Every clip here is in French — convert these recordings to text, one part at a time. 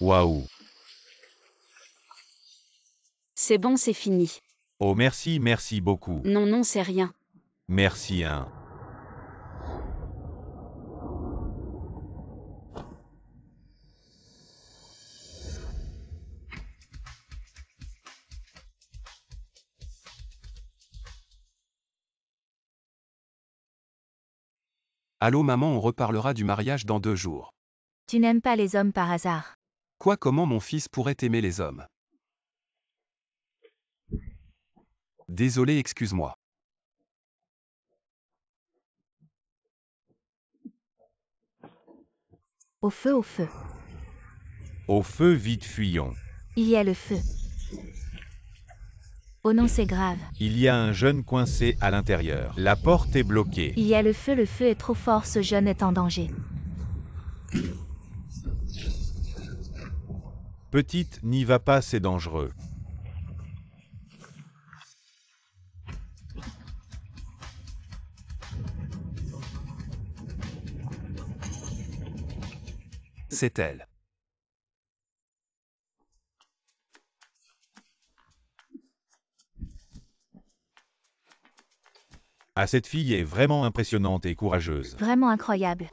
Waouh. C'est bon, c'est fini. Oh merci beaucoup. Non, non, c'est rien. Merci hein. Allô maman, on reparlera du mariage dans 2 jours. Tu n'aimes pas les hommes par hasard. Quoi, comment mon fils pourrait aimer les hommes? Désolé, excuse-moi. Au feu, au feu. Au feu vite fuyons. Il y a le feu. Oh non, c'est grave. Il y a un jeune coincé à l'intérieur. La porte est bloquée. Il y a le feu est trop fort, ce jeune est en danger. Petite, n'y va pas, c'est dangereux. C'est elle. Ah, cette fille est vraiment impressionnante et courageuse. Vraiment incroyable.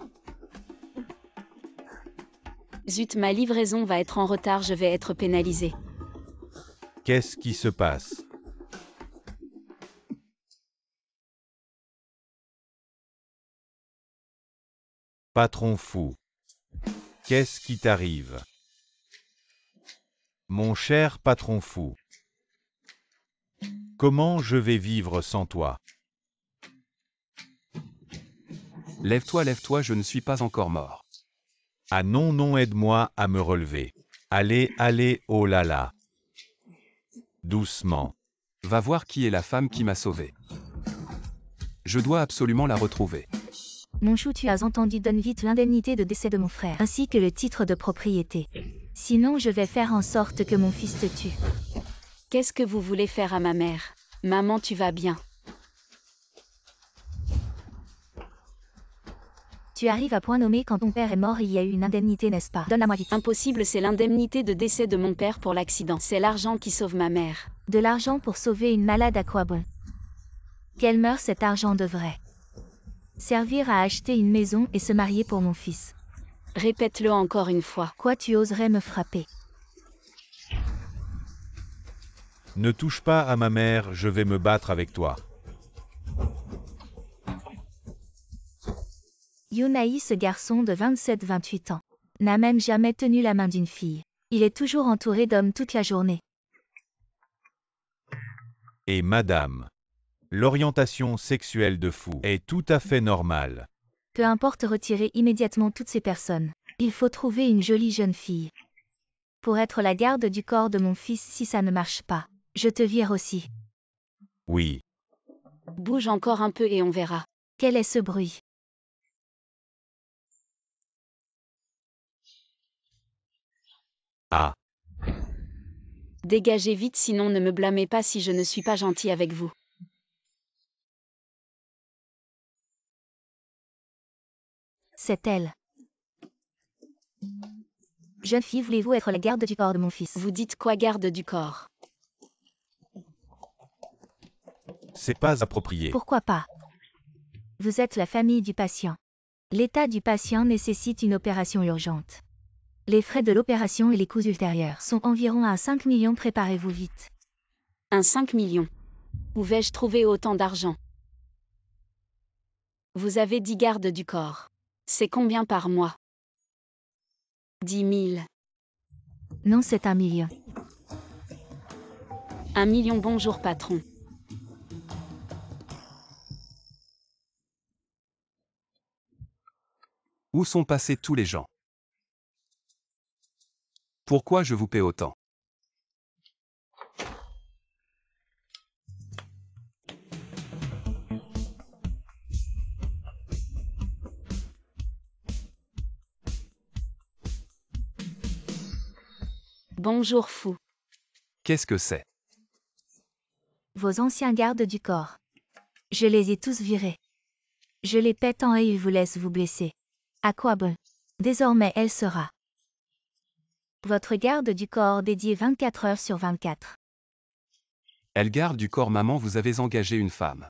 Zut, ma livraison va être en retard, je vais être pénalisée. Qu'est-ce qui se passe? Patron fou. Qu'est-ce qui t'arrive? Mon cher patron fou. Comment je vais vivre sans toi? Lève-toi, je ne suis pas encore mort. Ah non, non, aide-moi à me relever. Allez, allez, oh là là. Doucement. Va voir qui est la femme qui m'a sauvé. Je dois absolument la retrouver. Mon chou, tu as entendu, donne vite l'indemnité de décès de mon frère, ainsi que le titre de propriété. Sinon, je vais faire en sorte que mon fils te tue. Qu'est-ce que vous voulez faire à ma mère? Maman, tu vas bien? Tu arrives à point nommé, quand ton père est mort, il y a eu une indemnité, n'est-ce pas? Donne-la-moi vite. Impossible, c'est l'indemnité de décès de mon père pour l'accident. C'est l'argent qui sauve ma mère. De l'argent pour sauver une malade, à quoi bon? Qu'elle meure, cet argent devrait servir à acheter une maison et se marier pour mon fils. Répète-le encore une fois. Quoi, tu oserais me frapper? Ne touche pas à ma mère, je vais me battre avec toi. Yunaï, ce garçon de 27-28 ans, n'a même jamais tenu la main d'une fille. Il est toujours entouré d'hommes toute la journée. Et madame, l'orientation sexuelle de fou est tout à fait normale. Peu importe, retirer immédiatement toutes ces personnes. Il faut trouver une jolie jeune fille pour être la garde du corps de mon fils. Si ça ne marche pas, je te vire aussi. Oui. Bouge encore un peu et on verra. Quel est ce bruit? Ah. Dégagez vite, sinon ne me blâmez pas si je ne suis pas gentil avec vous. C'est elle. Jeune fille, voulez-vous être la garde du corps de mon fils? Vous dites quoi, garde du corps? C'est pas approprié. Pourquoi pas? Vous êtes la famille du patient. L'état du patient nécessite une opération urgente. Les frais de l'opération et les coûts ultérieurs sont environ à 5 millions, préparez-vous vite. Un 5 millions. Où vais-je trouver autant d'argent? Vous avez 10 gardes du corps. C'est combien par mois? 10 000. Non, c'est 1 million. 1 million, bonjour patron. Où sont passés tous les gens? Pourquoi je vous paie autant? Bonjour fou. Qu'est-ce que c'est? Vos anciens gardes du corps. Je les ai tous virés. Je les pète en et ils vous laissent vous blesser. À quoi bon? Désormais elle sera Votre garde du corps dédié 24 heures sur 24. Elle garde du corps maman, vous avez engagé une femme.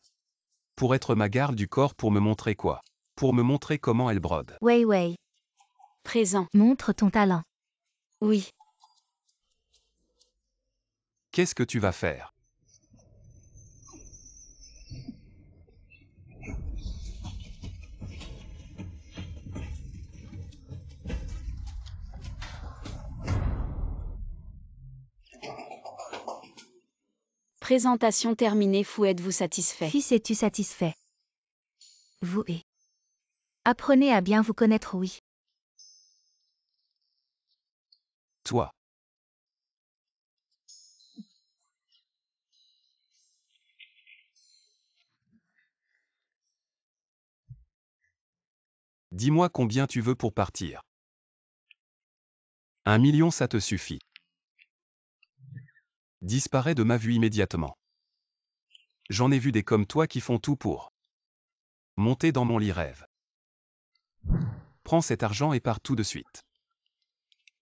Pour être ma garde du corps, pour me montrer quoi? Pour me montrer comment elle brode. Wei Wei. Présent. Montre ton talent. Oui. Qu'est-ce que tu vas faire? Présentation terminée. Fou, êtes-vous satisfait? Fils, es-tu satisfait? Vous et. Apprenez à bien vous connaître, oui. Toi. Dis-moi combien tu veux pour partir. 1 million, ça te suffit. Disparais de ma vue immédiatement. J'en ai vu des comme toi qui font tout pour monter dans mon lit rêve. Prends cet argent et pars tout de suite.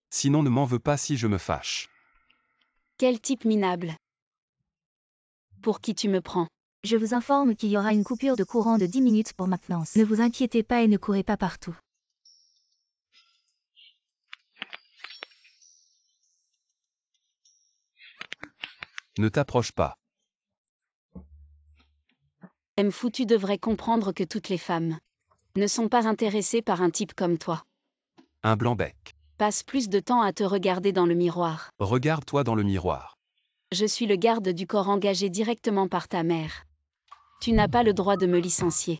Sinon ne m'en veux pas si je me fâche. Quel type minable. Pour qui tu me prends? Je vous informe qu'il y aura une coupure de courant de 10 minutes pour maintenance. Ne vous inquiétez pas et ne courez pas partout. Ne t'approche pas. Fou, tu devrais comprendre que toutes les femmes ne sont pas intéressées par un type comme toi. Un blanc-bec. Passe plus de temps à te regarder dans le miroir. Regarde-toi dans le miroir. Je suis le garde du corps engagé directement par ta mère. Tu n'as pas le droit de me licencier.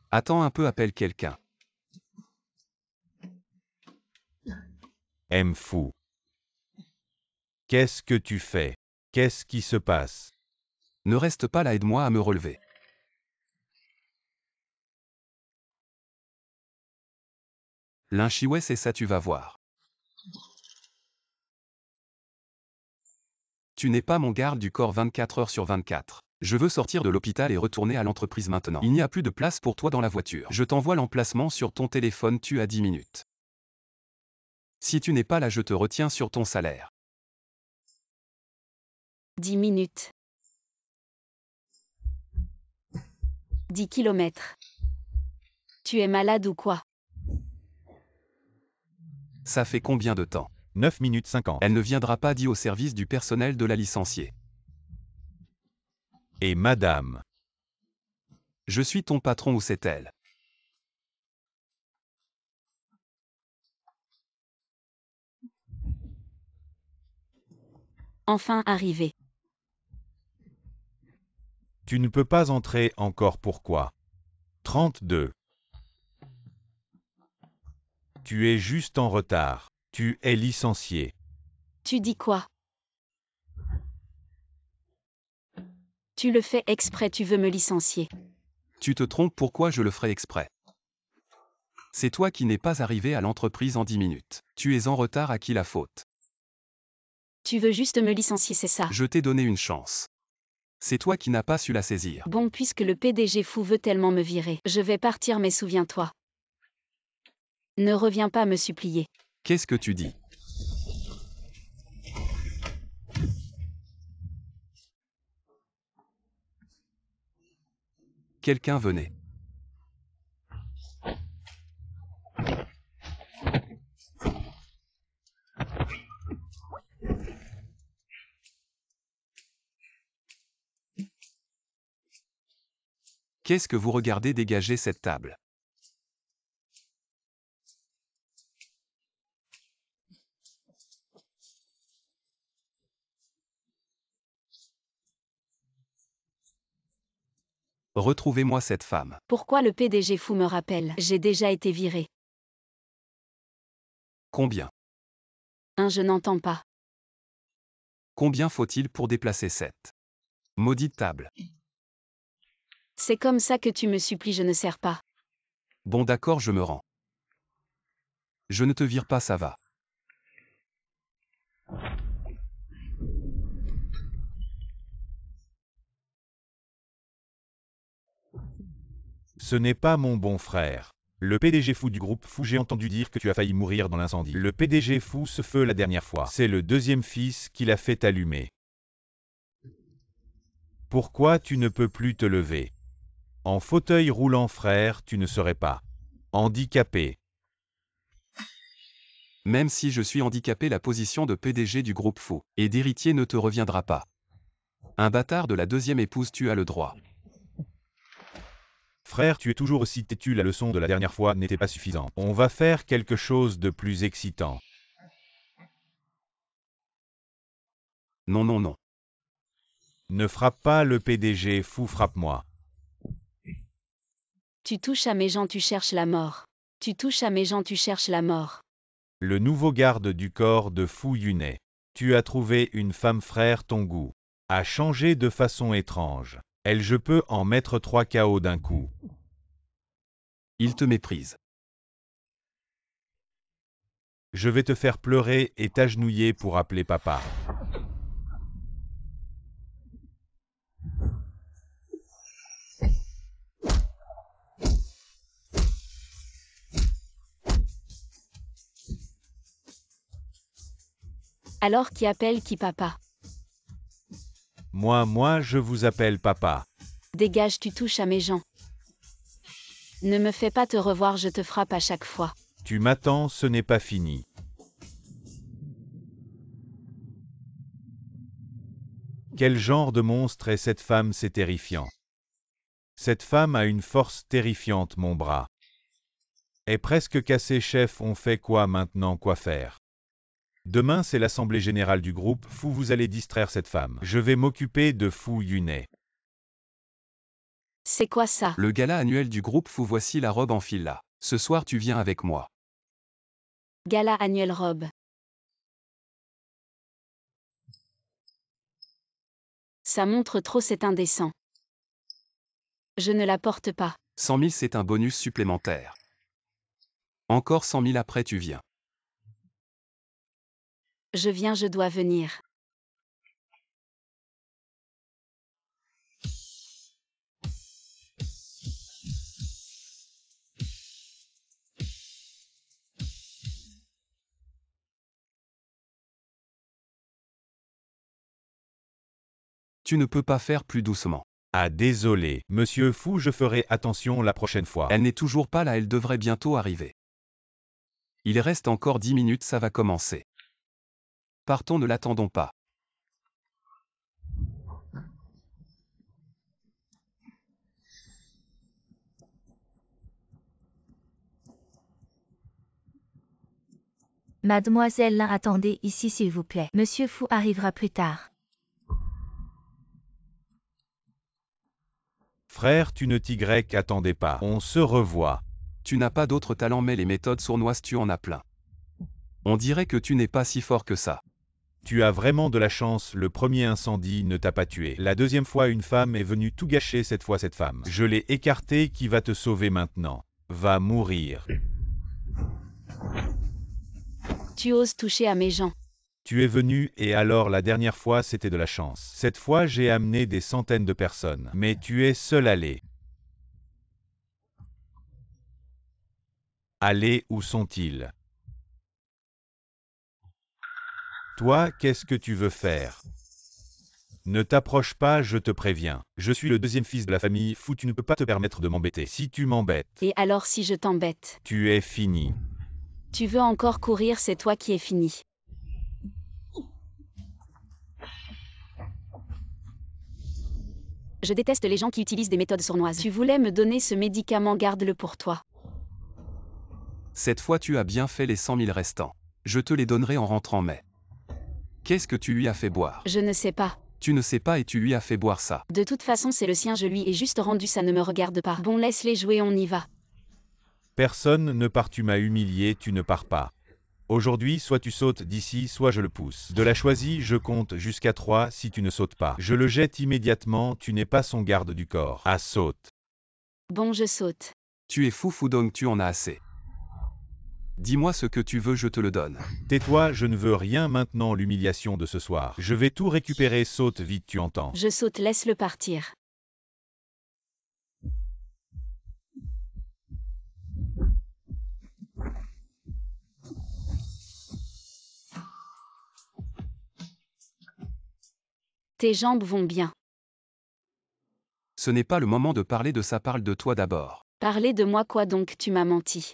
Attends un peu, appelle quelqu'un. Fou. Qu'est-ce que tu fais? Qu'est-ce qui se passe? Ne reste pas là, aide-moi à me relever. L'inchiouet, c'est ça, tu vas voir. Tu n'es pas mon garde du corps 24 heures sur 24. Je veux sortir de l'hôpital et retourner à l'entreprise maintenant. Il n'y a plus de place pour toi dans la voiture. Je t'envoie l'emplacement sur ton téléphone, tu as 10 minutes. Si tu n'es pas là, je te retiens sur ton salaire. 10 minutes. 10 kilomètres. Tu es malade ou quoi? Ça fait combien de temps? 9 minutes 50. Elle ne viendra pas, dit au service du personnel de la licenciée. Et madame. Je suis ton patron, ou c'est elle? Enfin arrivé. Tu ne peux pas entrer encore, pourquoi? 32. Tu es juste en retard. Tu es licencié. Tu dis quoi? Tu le fais exprès, tu veux me licencier. Tu te trompes, pourquoi je le ferais exprès? C'est toi qui n'es pas arrivé à l'entreprise en 10 minutes. Tu es en retard, à qui la faute? Tu veux juste me licencier, c'est ça? Je t'ai donné une chance. C'est toi qui n'as pas su la saisir. Bon, puisque le PDG fou veut tellement me virer, je vais partir, mais souviens-toi. Ne reviens pas me supplier. Qu'est-ce que tu dis? Quelqu'un venait. Qu'est-ce que vous regardez? Dégager cette table. Retrouvez-moi cette femme. Pourquoi le PDG fou me rappelle? J'ai déjà été viré. Combien? Je n'entends pas. Combien faut-il pour déplacer cette maudite table? C'est comme ça que tu me supplies, je ne sers pas. Bon, d'accord, je me rends. Je ne te vire pas, ça va. Ce n'est pas mon bon frère. Le PDG fou du groupe fou, j'ai entendu dire que tu as failli mourir dans l'incendie. Le PDG fou ce feu la dernière fois. C'est le deuxième fils qui l'a fait allumer. Pourquoi tu ne peux plus te lever? En fauteuil roulant frère, tu ne serais pas handicapé. Même si je suis handicapé, la position de PDG du groupe fou et d'héritier ne te reviendra pas. Un bâtard de la deuxième épouse, tu as le droit. Frère, tu es toujours aussi têtu, la leçon de la dernière fois n'était pas suffisante. On va faire quelque chose de plus excitant. Non, non, non. Ne frappe pas le PDG fou, frappe-moi. Tu touches à mes gens, tu cherches la mort. Tu touches à mes gens, tu cherches la mort. Le nouveau garde du corps de Fu Yunai. Tu as trouvé une femme frère, ton goût a changé de façon étrange. Elle, je peux en mettre 3 KO d'un coup. Il te méprise. Je vais te faire pleurer et t'agenouiller pour appeler papa. Alors qui appelle qui papa? Moi, je vous appelle papa. Dégage, tu touches à mes gens. Ne me fais pas te revoir, je te frappe à chaque fois. Tu m'attends, ce n'est pas fini. Quel genre de monstre est cette femme? C'est terrifiant. Cette femme a une force terrifiante, mon bras est presque cassé, chef. On fait quoi maintenant? Quoi faire? Demain, c'est l'assemblée générale du groupe fou, vous allez distraire cette femme. Je vais m'occuper de Fu Yunai. C'est quoi ça? Le gala annuel du groupe fou, voici la robe, enfile-la. Ce soir tu viens avec moi. Gala annuel robe. Ça montre trop, c'est indécent. Je ne la porte pas. 100 000, c'est un bonus supplémentaire. Encore 100 000 après tu viens. Je viens, je dois venir. Tu ne peux pas faire plus doucement. Ah désolé, monsieur Fou, je ferai attention la prochaine fois. Elle n'est toujours pas là, elle devrait bientôt arriver. Il reste encore 10 minutes, ça va commencer. Partons, ne l'attendons pas. Mademoiselle Lin, attendez ici s'il vous plaît. Monsieur Fou arrivera plus tard. Frère, tu ne t'y attendais pas. On se revoit. Tu n'as pas d'autre talent, mais les méthodes sournoises tu en as plein. On dirait que tu n'es pas si fort que ça. Tu as vraiment de la chance, le premier incendie ne t'a pas tué. La deuxième fois, une femme est venue tout gâcher, cette fois cette femme. Je l'ai écartée, qui va te sauver maintenant? Va mourir. Tu oses toucher à mes gens. Tu es venu, et alors la dernière fois c'était de la chance. Cette fois j'ai amené des centaines de personnes. Mais tu es seul allé. Allez, où sont-ils? Toi, qu'est-ce que tu veux faire? Ne t'approche pas, je te préviens. Je suis le deuxième fils de la famille Fou, tu ne peux pas te permettre de m'embêter. Si tu m'embêtes, Et alors si je t'embête? tu es fini. Tu veux encore courir, c'est toi qui es fini. Je déteste les gens qui utilisent des méthodes sournoises. Tu voulais me donner ce médicament, garde-le pour toi. Cette fois tu as bien fait les 100 000 restants. Je te les donnerai en rentrant, mais... Qu'est-ce que tu lui as fait boire? Je ne sais pas. Tu ne sais pas et tu lui as fait boire ça. De toute façon c'est le sien, je lui ai juste rendu, ça ne me regarde pas. Bon, laisse-les jouer, on y va. Personne ne part, tu m'as humilié, tu ne pars pas. Aujourd'hui, soit tu sautes d'ici, soit je le pousse. De la choisie, je compte jusqu'à 3, si tu ne sautes pas. Je le jette immédiatement, tu n'es pas son garde du corps. Ah, saute. Bon, je saute. Tu es fou donc tu en as assez. Dis-moi ce que tu veux, je te le donne. Tais-toi, je ne veux rien maintenant, l'humiliation de ce soir. Je vais tout récupérer, saute vite, tu entends. Je saute, laisse-le partir. Tes jambes vont bien. Ce n'est pas le moment de parler de ça, parle de toi d'abord. Parler de moi quoi donc, tu m'as menti.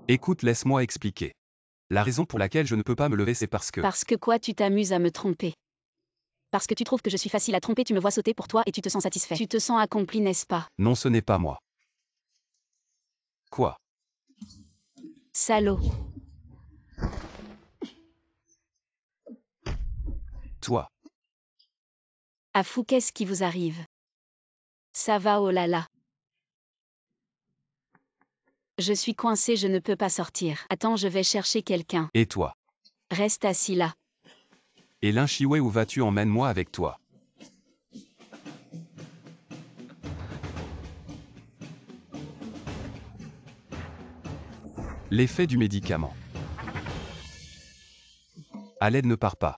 Écoute, laisse-moi expliquer. La raison pour laquelle je ne peux pas me lever, c'est parce que... Parce que quoi, tu t'amuses à me tromper. Parce que tu trouves que je suis facile à tromper, tu me vois sauter pour toi et tu te sens satisfait. Tu te sens accompli, n'est-ce pas? Non, ce n'est pas moi. Quoi? Salaud. Toi. Ah fou, qu'est-ce qui vous arrive? Ça va, oh là là. Je suis coincé, je ne peux pas sortir. Attends, je vais chercher quelqu'un. Et toi? Reste assis là. Et Lin Chiwei, où vas-tu? Emmène-moi avec toi. L'effet du médicament. Aled ne part pas.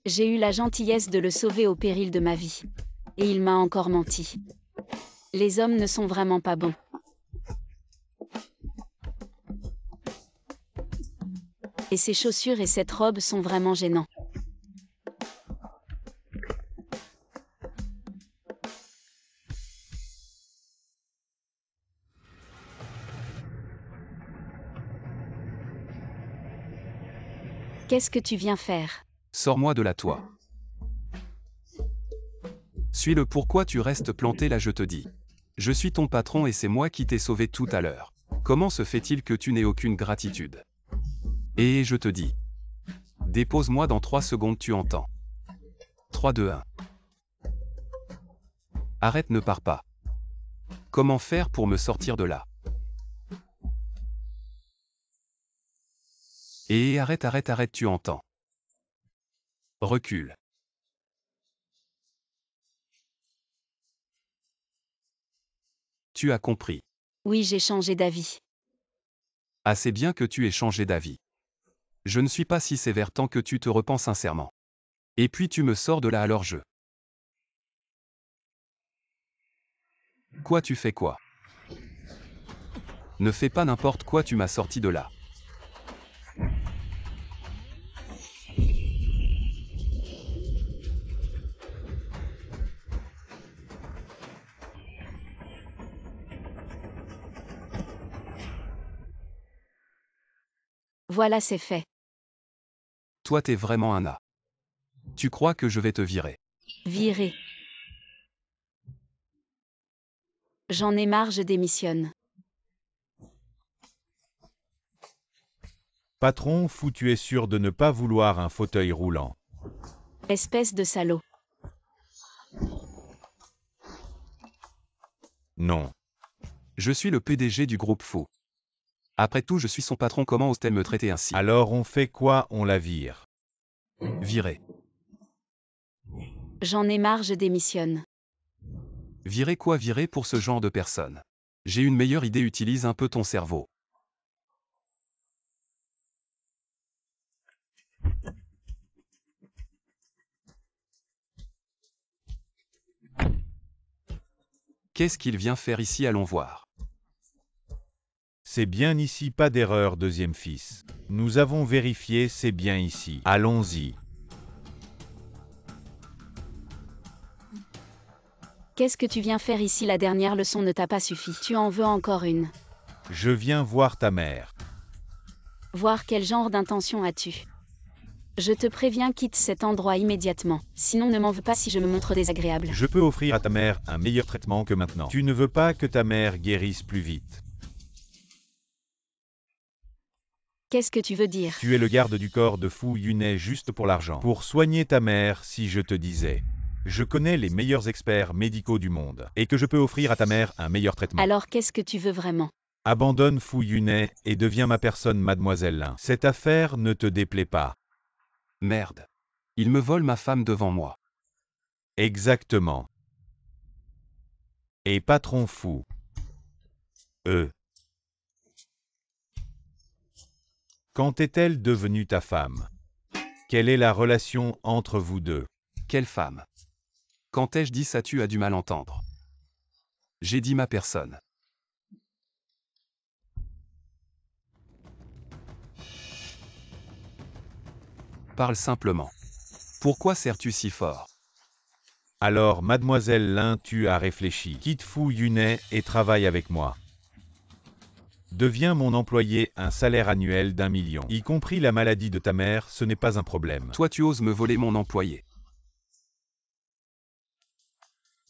J'ai eu la gentillesse de le sauver au péril de ma vie. Et il m'a encore menti. Les hommes ne sont vraiment pas bons. Et ces chaussures et cette robe sont vraiment gênants. Qu'est-ce que tu viens faire? Sors-moi de là, toi. Suis-le, pourquoi tu restes planté là, je te dis. Je suis ton patron et c'est moi qui t'ai sauvé tout à l'heure. Comment se fait-il que tu n'aies aucune gratitude? Et je te dis. Dépose-moi dans 3 secondes, tu entends. 3, 2, 1. Arrête, ne pars pas. Comment faire pour me sortir de là? Et arrête, arrête, arrête, tu entends. Recule. Tu as compris. Oui, j'ai changé d'avis. Ah, c'est bien que tu aies changé d'avis. Je ne suis pas si sévère tant que tu te repens sincèrement. Et puis tu me sors de là, alors je... Quoi, tu fais quoi? Ne fais pas n'importe quoi, tu m'as sorti de là. Voilà, c'est fait. Toi, t'es vraiment un A. Tu crois que je vais te virer? Viré. J'en ai marre, je démissionne. Patron fou, tu es sûr de ne pas vouloir un fauteuil roulant. Espèce de salaud. Non. Je suis le PDG du groupe Fou. Après tout, je suis son patron, comment ose-t-elle me traiter ainsi? Alors on fait quoi? On la vire. Virer. J'en ai marre, je démissionne. Virer quoi? Virer pour ce genre de personne? J'ai une meilleure idée, utilise un peu ton cerveau. Qu'est-ce qu'il vient faire ici? Allons voir. C'est bien ici, pas d'erreur, deuxième fils. Nous avons vérifié, c'est bien ici. Allons-y. Qu'est-ce que tu viens faire ici? La dernière leçon ne t'a pas suffi. Tu en veux encore une. Je viens voir ta mère. Voir quel genre d'intention as-tu? Je te préviens, quitte cet endroit immédiatement. Sinon ne m'en veux pas si je me montre désagréable. Je peux offrir à ta mère un meilleur traitement que maintenant. Tu ne veux pas que ta mère guérisse plus vite. Qu'est-ce que tu veux dire? Tu es le garde du corps de Fu Yunai juste pour l'argent. Pour soigner ta mère, si je te disais. Je connais les meilleurs experts médicaux du monde, et que je peux offrir à ta mère un meilleur traitement. Alors qu'est-ce que tu veux vraiment? Abandonne Fu Yunai et deviens ma personne, mademoiselle Lin. Cette affaire ne te déplaît pas. Merde. Il me vole ma femme devant moi. Exactement. Et patron fou. Quand est-elle devenue ta femme? Quelle est la relation entre vous deux? Quelle femme? Quand ai-je dit ça? Tu as du mal entendre. J'ai dit ma personne. Parle simplement. Pourquoi serres-tu si fort? Alors, mademoiselle Lin, tu as réfléchi. Quitte Fu Yunai et travaille avec moi. Deviens mon employé, un salaire annuel d'1 million. Y compris la maladie de ta mère, ce n'est pas un problème. Toi tu oses me voler mon employé.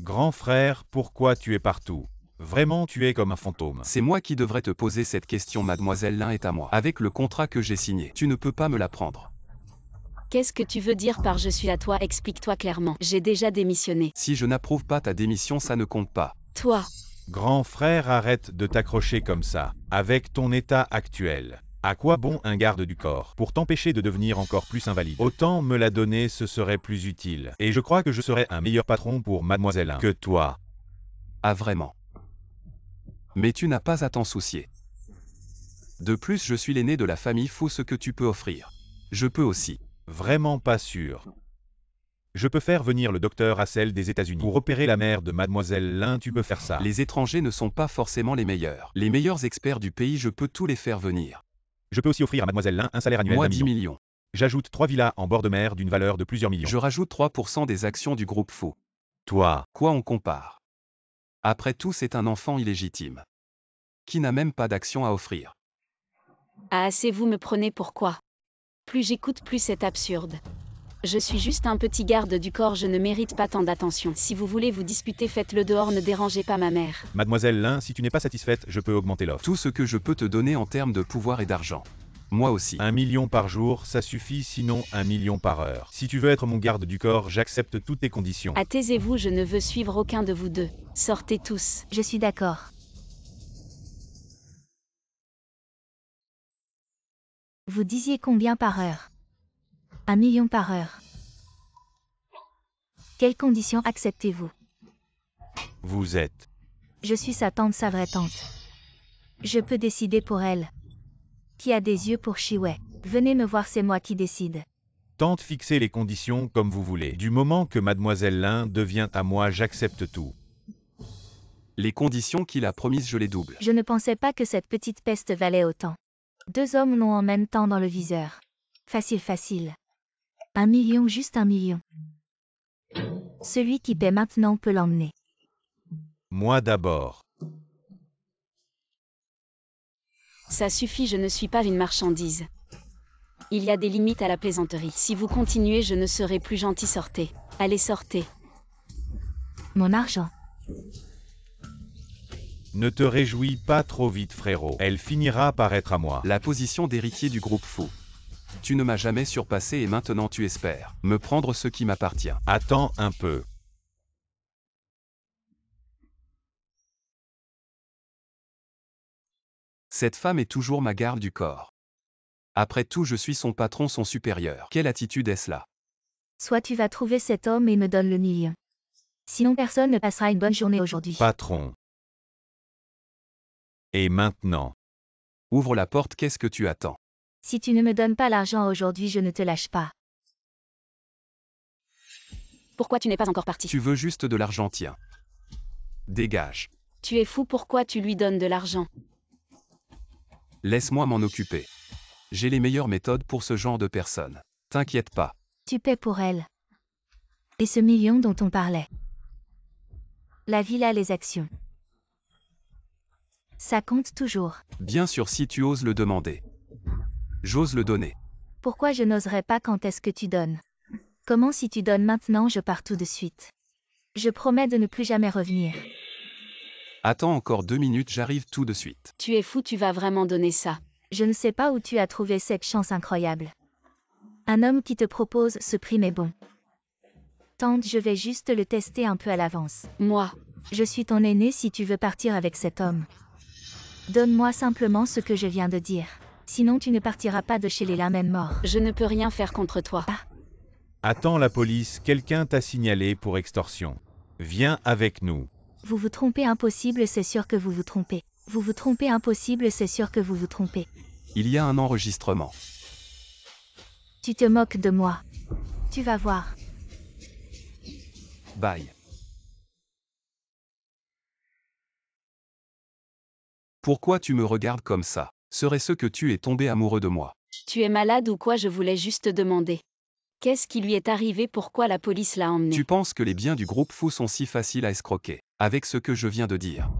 Grand frère, pourquoi tu es partout? Vraiment, tu es comme un fantôme. C'est moi qui devrais te poser cette question, mademoiselle Lin est à moi. Avec le contrat que j'ai signé, tu ne peux pas me la prendre. Qu'est-ce que tu veux dire par je suis à toi? Explique-toi clairement. J'ai déjà démissionné. Si je n'approuve pas ta démission, ça ne compte pas. Toi, Grand frère, arrête de t'accrocher comme ça. Avec ton état actuel, à quoi bon un garde du corps? Pour t'empêcher de devenir encore plus invalide. Autant me la donner, ce serait plus utile. Et je crois que je serais un meilleur patron pour mademoiselle Lin que toi. Ah vraiment? Mais tu n'as pas à t'en soucier. De plus, je suis l'aîné de la famille, faut ce que tu peux offrir. Je peux aussi. Vraiment pas sûr. Je peux faire venir le docteur Hassel des États-Unis pour opérer la mère de mademoiselle Lin, tu peux faire ça. Les étrangers ne sont pas forcément les meilleurs. Les meilleurs experts du pays, je peux tous les faire venir. Je peux aussi offrir à mademoiselle Lin un salaire annuel Moi d'1 10 million. millions. J'ajoute 3 villas en bord de mer d'une valeur de plusieurs millions. Je rajoute 3% des actions du groupe Fou. Toi, Quoi on compare? Après tout, c'est un enfant illégitime. Qui n'a même pas d'action à offrir. ah assez vous me prenez pour quoi? Plus j'écoute, plus c'est absurde. Je suis juste un petit garde du corps, je ne mérite pas tant d'attention. Si vous voulez vous disputer, faites-le dehors, ne dérangez pas ma mère. mademoiselle Lin, si tu n'es pas satisfaite, je peux augmenter l'offre. Tout ce que je peux te donner en termes de pouvoir et d'argent. Moi aussi. 1 million par jour, ça suffit, sinon 1 million par heure. Si tu veux être mon garde du corps, j'accepte toutes tes conditions. Ah taisez-vous, je ne veux suivre aucun de vous deux. Sortez tous. Je suis d'accord. Vous disiez combien par heure? 1 million par heure. Quelles conditions acceptez-vous? Vous êtes. Je suis sa tante, sa vraie tante. Je peux décider pour elle. Qui a des yeux pour Chiwei? Venez me voir, c'est moi qui décide. Tente fixer les conditions comme vous voulez. Du moment que mademoiselle Lin devient à moi, j'accepte tout. Les conditions qu'il a promises, je les double. Je ne pensais pas que cette petite peste valait autant. 2 hommes l'ont en même temps dans le viseur. Facile, facile. 1 million, juste 1 million. Celui qui paie maintenant peut l'emmener. Moi d'abord. Ça suffit, je ne suis pas une marchandise. Il y a des limites à la plaisanterie. Si vous continuez, je ne serai plus gentil, sortez. Allez, sortez. Mon argent. Ne te réjouis pas trop vite, frérot. Elle finira par être à moi. La position d'héritier du groupe Fou. Tu ne m'as jamais surpassé et maintenant tu espères me prendre ce qui m'appartient. Attends un peu. Cette femme est toujours ma garde du corps. Après tout, je suis son patron, son supérieur. Quelle attitude est-ce là? Soit tu vas trouver cet homme et me donne le million. Sinon personne ne passera une bonne journée aujourd'hui. Patron. Et maintenant? Ouvre la porte, qu'est-ce que tu attends? Si tu ne me donnes pas l'argent aujourd'hui, je ne te lâche pas. Pourquoi tu n'es pas encore parti? Tu veux juste de l'argent, tiens. Dégage. Tu es fou, pourquoi tu lui donnes de l'argent? Laisse-moi m'en occuper. J'ai les meilleures méthodes pour ce genre de personnes. T'inquiète pas. Tu paies pour elle. Et ce million dont on parlait. La villa, les actions. Ça compte toujours. Bien sûr, si tu oses le demander. J'ose le donner. Pourquoi je n'oserais pas? Quand est-ce que tu donnes? Comment si tu donnes maintenant, je pars tout de suite. Je promets de ne plus jamais revenir. Attends encore 2 minutes, j'arrive tout de suite. Tu es fou, tu vas vraiment donner ça? Je ne sais pas où tu as trouvé cette chance incroyable. Un homme qui te propose ce prix m'est bon. Tante, je vais juste le tester un peu à l'avance. Moi, Je suis ton aîné si tu veux partir avec cet homme. Donne-moi simplement ce que je viens de dire. Sinon tu ne partiras pas de chez les Lin même mort. je ne peux rien faire contre toi. Attends la police, quelqu'un t'a signalé pour extorsion. Viens avec nous. Vous vous trompez, impossible, c'est sûr que vous vous trompez. Vous vous trompez, impossible, c'est sûr que vous vous trompez. Il y a un enregistrement. Tu te moques de moi. Tu vas voir. Bye. Pourquoi tu me regardes comme ça? Serait-ce que tu es tombé amoureux de moi? Tu es malade ou quoi? Je voulais juste demander. Qu'est-ce qui lui est arrivé? Pourquoi la police l'a emmené? Tu penses que les biens du groupe fou sont si faciles à escroquer, avec ce que je viens de dire.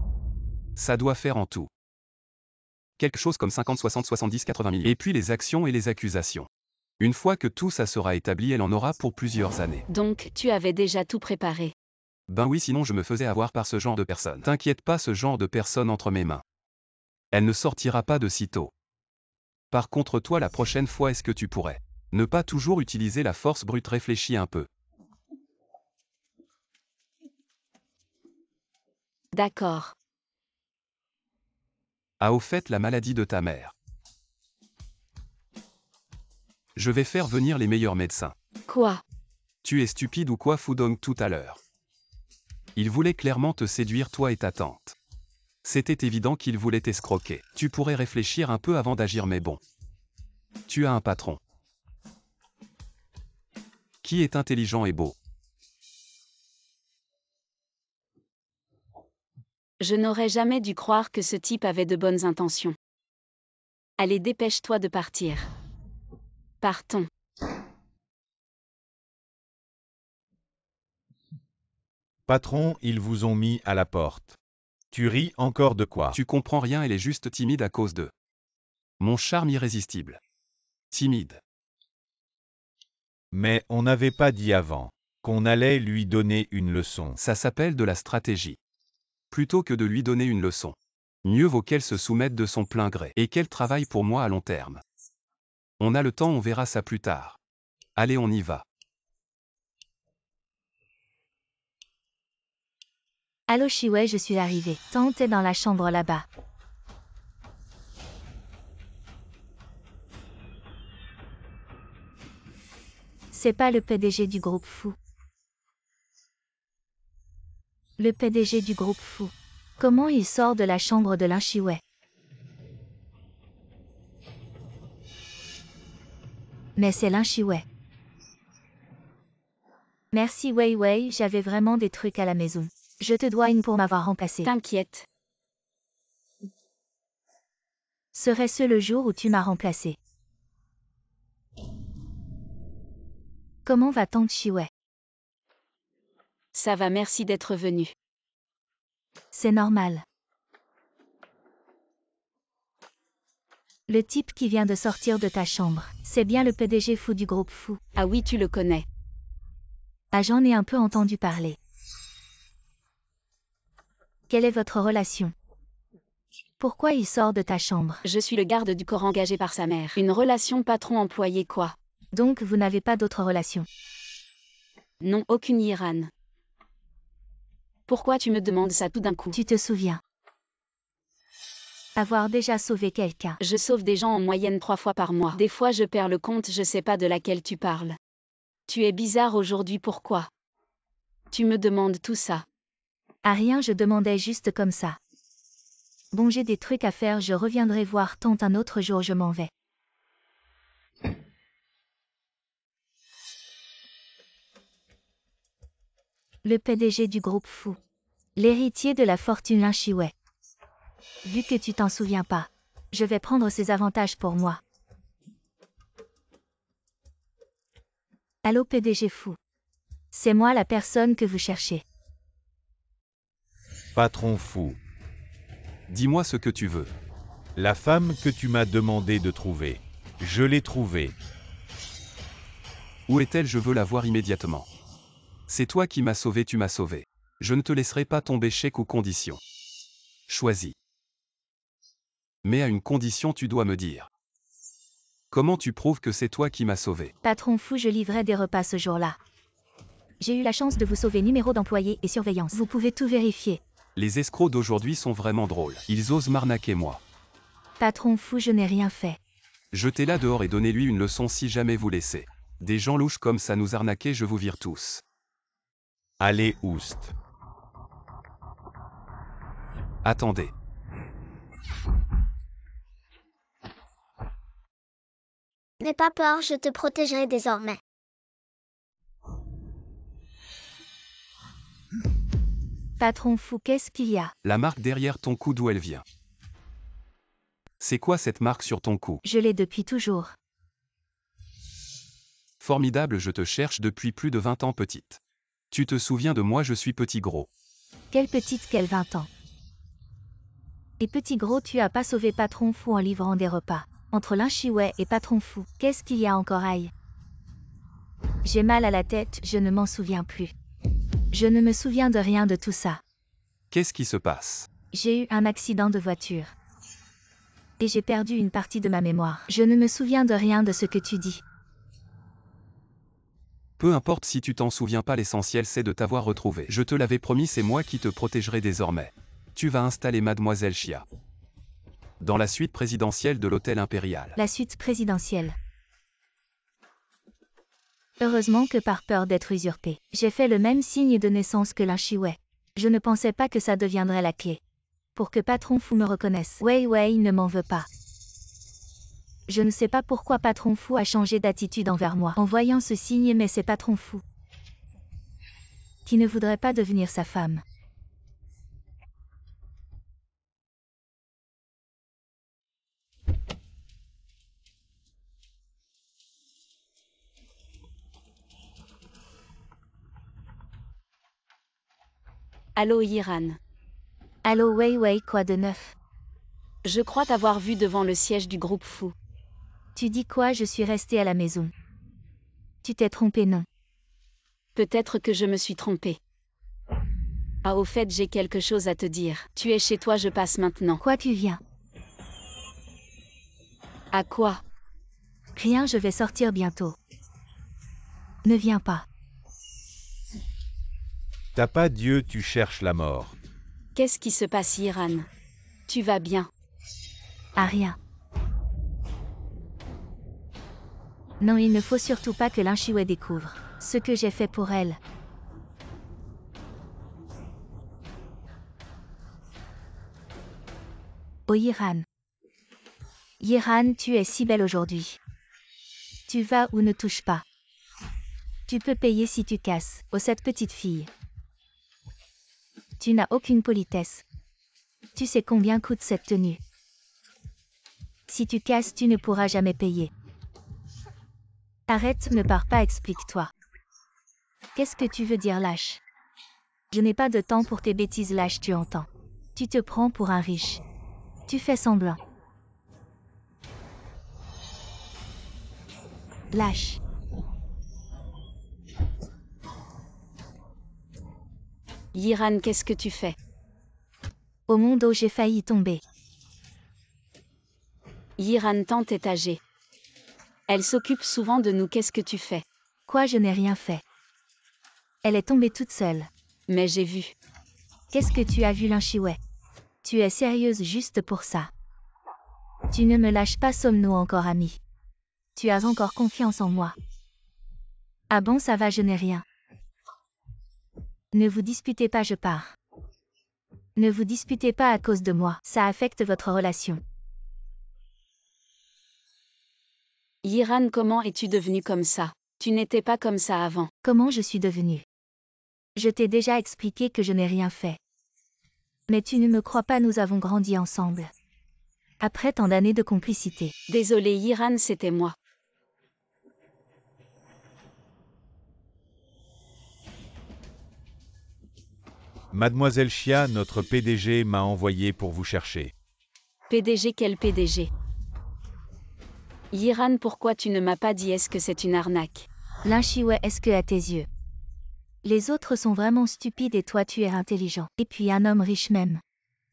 Ça doit faire en tout quelque chose comme 50, 60, 70, 80 millions. Et puis les actions et les accusations. Une fois que tout ça sera établi, elle en aura pour plusieurs années. Donc, tu avais déjà tout préparé. Ben oui, sinon je me faisais avoir par ce genre de personne. T'inquiète pas, ce genre de personne entre mes mains. Elle ne sortira pas de sitôt. Par contre, toi, la prochaine fois, est-ce que tu pourrais ne pas toujours utiliser la force brute? Réfléchis un peu. D'accord. Ah, au fait, la maladie de ta mère. Je vais faire venir les meilleurs médecins. Quoi? Tu es stupide ou quoi, Fudong, tout à l'heure? Il voulait clairement te séduire, toi et ta tante. C'était évident qu'il voulait t'escroquer. Tu pourrais réfléchir un peu avant d'agir, mais bon. Tu as un patron qui est intelligent et beau. Je n'aurais jamais dû croire que ce type avait de bonnes intentions. Allez, dépêche-toi de partir. Partons. Patron, ils vous ont mis à la porte. Tu ris encore de quoi? Tu comprends rien, elle est juste timide à cause de mon charme irrésistible. Timide. Mais on n'avait pas dit avant qu'on allait lui donner une leçon. Ça s'appelle de la stratégie. Plutôt que de lui donner une leçon, mieux vaut qu'elle se soumette de son plein gré et qu'elle travaille pour moi à long terme. On a le temps, on verra ça plus tard. Allez, on y va. Allô Chiwei, je suis arrivée. Tante est dans la chambre là-bas. C'est pas le PDG du groupe fou. Le PDG du groupe fou. Comment il sort de la chambre de Lin Chiwei? Mais c'est Lin Chiwei. Merci Wei Wei, j'avais vraiment des trucs à la maison. Je te dois une pour m'avoir remplacé. T'inquiète. Serait-ce le jour où tu m'as remplacé? Comment va tante Chiwei? Ça va, merci d'être venu. C'est normal. Le type qui vient de sortir de ta chambre, c'est bien le PDG fou du groupe fou. Ah oui, tu le connais. Ah, j'en ai un peu entendu parler. Quelle est votre relation? Pourquoi il sort de ta chambre? Je suis le garde du corps engagé par sa mère. Une relation patron-employé quoi? Donc vous n'avez pas d'autre relation? Non, aucune Iran. Pourquoi tu me demandes ça tout d'un coup? Tu te souviens avoir déjà sauvé quelqu'un? Je sauve des gens en moyenne 3 fois par mois. Des fois je perds le compte, je sais pas de laquelle tu parles. Tu es bizarre aujourd'hui, pourquoi? Tu me demandes tout ça. Ah rien, je demandais juste comme ça. Bon, j'ai des trucs à faire, je reviendrai voir tante un autre jour, je m'en vais. Le PDG du groupe fou. L'héritier de la fortune Lin Chiwei. Vu que tu t'en souviens pas, je vais prendre ses avantages pour moi. Allô PDG fou. C'est moi la personne que vous cherchez. Patron fou. Dis-moi ce que tu veux. La femme que tu m'as demandé de trouver. Je l'ai trouvée. Où est-elle? Je veux la voir immédiatement. C'est toi qui m'as sauvé, tu m'as sauvé. Je ne te laisserai pas tomber, chèque ou condition. Choisis. Mais à une condition, tu dois me dire. Comment tu prouves que c'est toi qui m'as sauvé? Patron fou, je livrais des repas ce jour-là. J'ai eu la chance de vous sauver, numéro d'employé et surveillance. Vous pouvez tout vérifier. Les escrocs d'aujourd'hui sont vraiment drôles. Ils osent m'arnaquer moi. Patron fou, je n'ai rien fait. Jetez-la dehors et donnez-lui une leçon si jamais vous laissez des gens louches comme ça nous arnaquer, je vous vire tous. Allez, oust. Attendez. N'aie pas peur, je te protégerai désormais. Patron fou, qu'est-ce qu'il y a? La marque derrière ton cou, d'où elle vient? C'est quoi cette marque sur ton cou? Je l'ai depuis toujours. Formidable, je te cherche depuis plus de 20 ans, petite. Tu te souviens de moi, je suis petit gros. Quelle petite, quelle 20 ans. Et petit gros, tu as pas sauvé Patron Fou en livrant des repas. Entre Lin Chiwei et Patron Fou, qu'est-ce qu'il y a encore aïe? J'ai mal à la tête, je ne m'en souviens plus. Je ne me souviens de rien de tout ça. Qu'est-ce qui se passe? J'ai eu un accident de voiture. Et j'ai perdu une partie de ma mémoire. Je ne me souviens de rien de ce que tu dis. Peu importe si tu t'en souviens pas, l'essentiel c'est de t'avoir retrouvé. Je te l'avais promis, c'est moi qui te protégerai désormais. Tu vas installer Mademoiselle Chia dans la suite présidentielle de l'hôtel impérial. La suite présidentielle. Heureusement que par peur d'être usurpé, j'ai fait le même signe de naissance que Lin Chiwei. Je ne pensais pas que ça deviendrait la clé. Pour que Patron Fou me reconnaisse. Wei Wei ne m'en veut pas. Je ne sais pas pourquoi Patron Fou a changé d'attitude envers moi en voyant ce signe, mais c'est Patron Fou qui ne voudrait pas devenir sa femme. Allô Yiran. Allô Wei Wei, quoi de neuf? Je crois t'avoir vu devant le siège du groupe Fou. Tu dis quoi? Je suis restée à la maison. Tu t'es trompé, non? Peut-être que je me suis trompée. Ah, au fait, j'ai quelque chose à te dire. Tu es chez toi, je passe maintenant. Quoi, tu viens? À quoi? Rien, je vais sortir bientôt. Ne viens pas. T'as pas Dieu, tu cherches la mort. Qu'est-ce qui se passe, Yiran? Tu vas bien? Ah, rien. Non, il ne faut surtout pas que Lin Chiwei découvre ce que j'ai fait pour elle. Oh Yiran. Yiran, tu es si belle aujourd'hui. Tu vas ou ne touche pas. Tu peux payer si tu casses. Oh cette petite fille. Tu n'as aucune politesse. Tu sais combien coûte cette tenue. Si tu casses, tu ne pourras jamais payer. Arrête, ne pars pas, explique-toi. Qu'est-ce que tu veux dire, lâche? Je n'ai pas de temps pour tes bêtises, lâche, tu entends. Tu te prends pour un riche. Tu fais semblant. Lâche. Yiran, qu'est-ce que tu fais? Au monde où j'ai failli tomber. Yiran, tante est âgée. Elle s'occupe souvent de nous, qu'est-ce que tu fais? Quoi, je n'ai rien fait. Elle est tombée toute seule. Mais j'ai vu. Qu'est-ce que tu as vu, Lin Chiwei? Tu es sérieuse juste pour ça? Tu ne me lâches pas, sommes-nous encore amis? Tu as encore confiance en moi? Ah bon, ça va, je n'ai rien. Ne vous disputez pas, je pars. Ne vous disputez pas à cause de moi, ça affecte votre relation. Yiran, comment es-tu devenue comme ça? Tu n'étais pas comme ça avant. Comment je suis devenue? Je t'ai déjà expliqué que je n'ai rien fait. Mais tu ne me crois pas, nous avons grandi ensemble. Après tant d'années de complicité. Désolé Yiran, c'était moi. Mademoiselle Chia, notre PDG, m'a envoyé pour vous chercher. PDG, quel PDG? Yiran, pourquoi tu ne m'as pas dit est-ce que c'est une arnaque? Lin Chiwei, est-ce que à tes yeux? Les autres sont vraiment stupides et toi tu es intelligent. Et puis un homme riche même.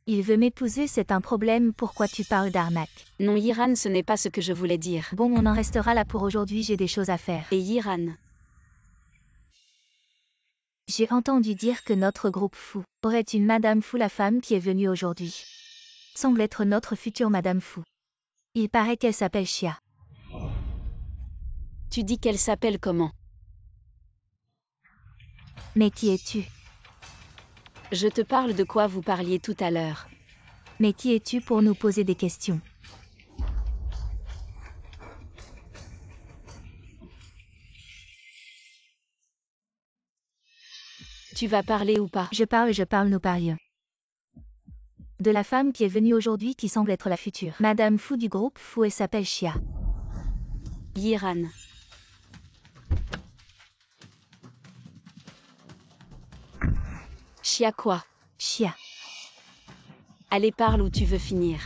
Il veut m'épouser, c'est un problème, pourquoi tu parles d'arnaque? Non Yiran, ce n'est pas ce que je voulais dire. Bon, on en restera là pour aujourd'hui, j'ai des choses à faire. Et Yiran? J'ai entendu dire que notre groupe Fou aurait une Madame Fou, la femme qui est venue aujourd'hui. Semble être notre future Madame Fou. Il paraît qu'elle s'appelle Chia. Tu dis qu'elle s'appelle comment? Mais qui es-tu? Je te parle de quoi vous parliez tout à l'heure. Mais qui es-tu pour nous poser des questions? Tu vas parler ou pas? Je parle, nous parlions. De la femme qui est venue aujourd'hui qui semble être la future Madame Fou du groupe Fou et s'appelle Chia. Yiran. Chia quoi? Chia. Allez, parle où tu veux finir.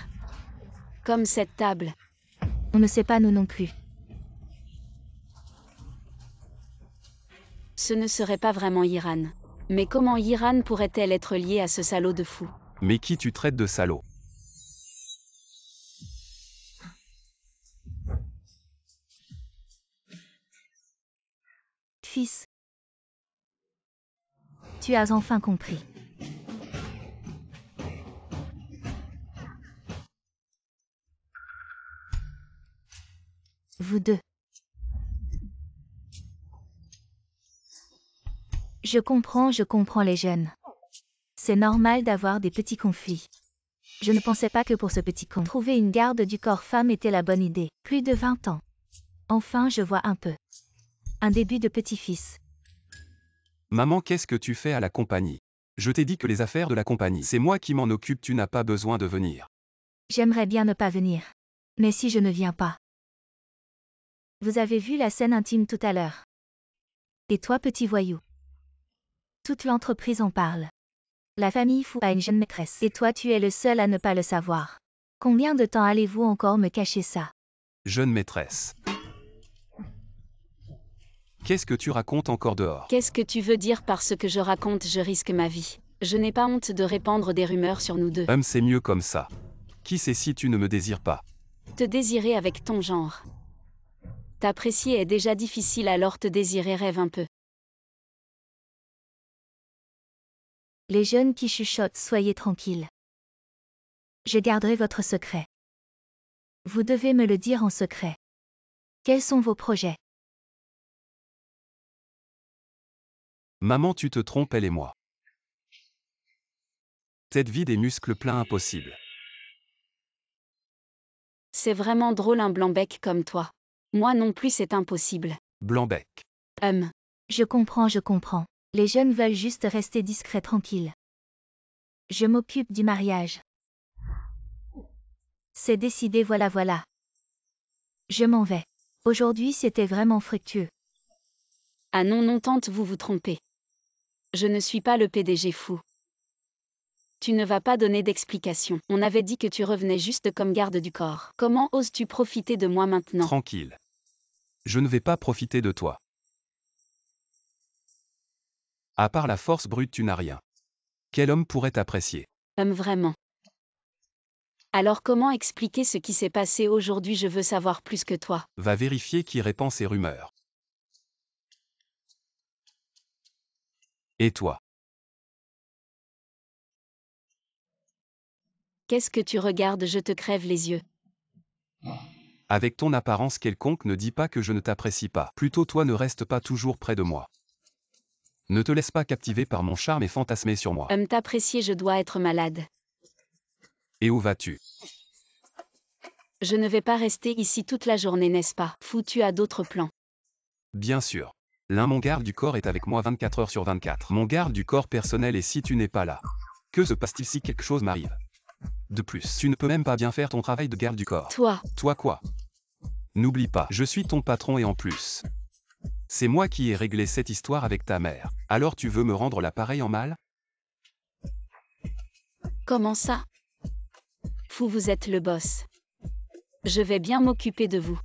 Comme cette table. On ne sait pas nous non plus. Ce ne serait pas vraiment Iran. Mais comment Iran pourrait-elle être liée à ce salaud de fou? Mais qui tu traites de salaud? Fils. Tu as enfin compris. Vous deux. Je comprends les jeunes. C'est normal d'avoir des petits conflits. Je ne pensais pas que pour ce petit con, trouver une garde du corps femme était la bonne idée. Plus de 20 ans. Enfin, je vois un peu. Un début de petit-fils. Maman, qu'est-ce que tu fais à la compagnie? Je t'ai dit que les affaires de la compagnie, c'est moi qui m'en occupe, tu n'as pas besoin de venir. J'aimerais bien ne pas venir. Mais si je ne viens pas. Vous avez vu la scène intime tout à l'heure. Et toi, petit voyou? Toute l'entreprise en parle. La famille Fou a une jeune maîtresse. Et toi, tu es le seul à ne pas le savoir. Combien de temps allez-vous encore me cacher ça? Jeune maîtresse. Qu'est-ce que tu racontes encore dehors? Qu'est-ce que tu veux dire par ce que je raconte? Je risque ma vie. Je n'ai pas honte de répandre des rumeurs sur nous deux. C'est mieux comme ça. Qui sait si tu ne me désires pas? Te désirer avec ton genre. T'apprécier est déjà difficile, alors te désirer, rêve un peu. Les jeunes qui chuchotent, soyez tranquilles. Je garderai votre secret. Vous devez me le dire en secret. Quels sont vos projets? Maman, tu te trompes, elle et moi. Tête vide et muscles pleins, impossible. C'est vraiment drôle, un blanc-bec comme toi. Moi non plus, c'est impossible. Blanc-bec. Je comprends. Les jeunes veulent juste rester discrets, tranquilles. Je m'occupe du mariage. C'est décidé, voilà. Je m'en vais. Aujourd'hui, c'était vraiment fructueux. Ah non, tante, vous vous trompez. Je ne suis pas le PDG fou. Tu ne vas pas donner d'explication. On avait dit que tu revenais juste comme garde du corps. Comment oses-tu profiter de moi maintenant? Tranquille. Je ne vais pas profiter de toi. À part la force brute, tu n'as rien. Quel homme pourrait t'apprécier? Vraiment. Alors comment expliquer ce qui s'est passé aujourd'hui? Je veux savoir plus que toi. Va vérifier qui répand ces rumeurs. Et toi? Qu'est-ce que tu regardes? Je te crève les yeux. Avec ton apparence quelconque, ne dis pas que je ne t'apprécie pas. Plutôt toi, ne reste pas toujours près de moi. Ne te laisse pas captiver par mon charme et fantasmer sur moi. T'apprécier, je dois être malade. Et où vas-tu? Je ne vais pas rester ici toute la journée, n'est-ce pas? Fou, tu as d'autres plans. Bien sûr. Mon garde du corps est avec moi 24 heures sur 24. Mon garde du corps personnel, et si tu n'es pas là? Que se passe-t-il si quelque chose m'arrive? De plus, tu ne peux même pas bien faire ton travail de garde du corps. Toi Quoi? N'oublie pas, je suis ton patron et en plus, c'est moi qui ai réglé cette histoire avec ta mère. Alors tu veux me rendre la pareille en mal? Comment ça? Fou, vous êtes le boss. Je vais bien m'occuper de vous.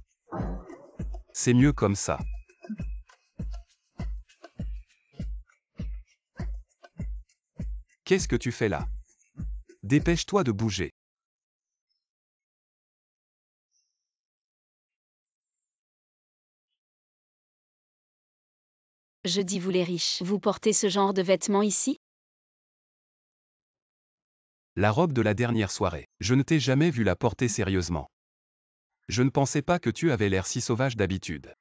C'est mieux comme ça. Qu'est-ce que tu fais là? Dépêche-toi de bouger. Je dis, vous les riches, vous portez ce genre de vêtements ici? La robe de la dernière soirée. Je ne t'ai jamais vu la porter sérieusement. Je ne pensais pas que tu avais l'air si sauvage d'habitude.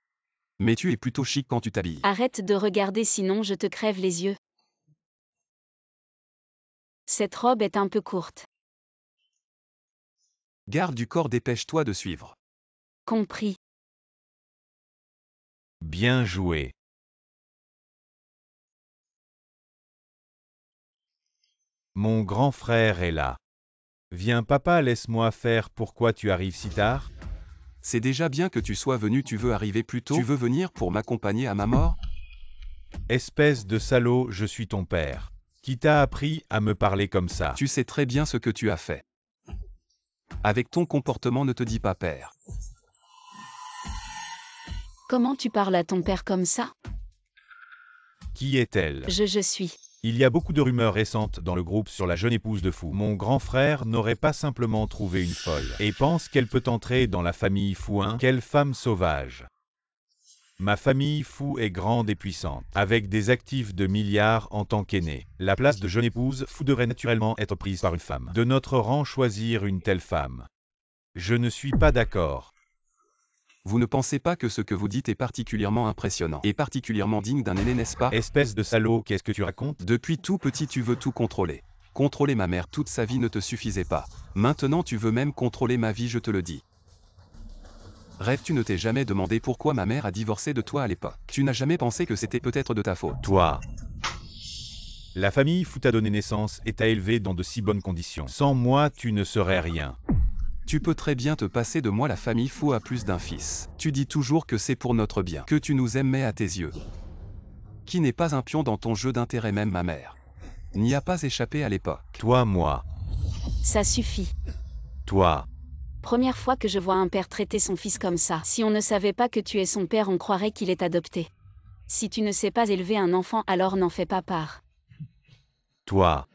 Mais tu es plutôt chic quand tu t'habilles. Arrête de regarder, sinon je te crève les yeux. Cette robe est un peu courte. Garde du corps, dépêche-toi de suivre. Compris. Bien joué. Mon grand frère est là. Viens papa, laisse-moi faire. Pourquoi tu arrives si tard? C'est déjà bien que tu sois venu, tu veux arriver plus tôt? Tu veux venir pour m'accompagner à ma mort? Espèce de salaud, je suis ton père. Qui t'a appris à me parler comme ça? Tu sais très bien ce que tu as fait. Avec ton comportement, ne te dis pas père. Comment tu parles à ton père comme ça? Qui est-elle? Je suis. Il y a beaucoup de rumeurs récentes dans le groupe sur la jeune épouse de Fou. Mon grand frère n'aurait pas simplement trouvé une folle et pense qu'elle peut entrer dans la famille Fouin. Quelle femme sauvage! Ma famille Fou est grande et puissante, avec des actifs de milliards en tant qu'aîné. La place de jeune épouse Fou devrait naturellement être prise par une femme. De notre rang choisir une telle femme. Je ne suis pas d'accord. Vous ne pensez pas que ce que vous dites est particulièrement impressionnant et particulièrement digne d'un aîné, n'est-ce pas? Espèce de salaud, qu'est-ce que tu racontes? Depuis tout petit, tu veux tout contrôler. Contrôler ma mère toute sa vie ne te suffisait pas. Maintenant, tu veux même contrôler ma vie, je te le dis. Rêve, tu ne t'es jamais demandé pourquoi ma mère a divorcé de toi à l'époque. Tu n'as jamais pensé que c'était peut-être de ta faute. Toi. La famille Fou t'a donné naissance et t'a élevé dans de si bonnes conditions. Sans moi, tu ne serais rien. Tu peux très bien te passer de moi, la famille Fou a plus d'un fils. Tu dis toujours que c'est pour notre bien, que tu nous aimais à tes yeux. Qui n'est pas un pion dans ton jeu d'intérêt, même ma mère n'y a pas échappé à l'époque. Toi, moi. Ça suffit. Toi. Première fois que je vois un père traiter son fils comme ça. Si on ne savait pas que tu es son père, on croirait qu'il est adopté. Si tu ne sais pas élever un enfant, alors n'en fais pas part. Toi.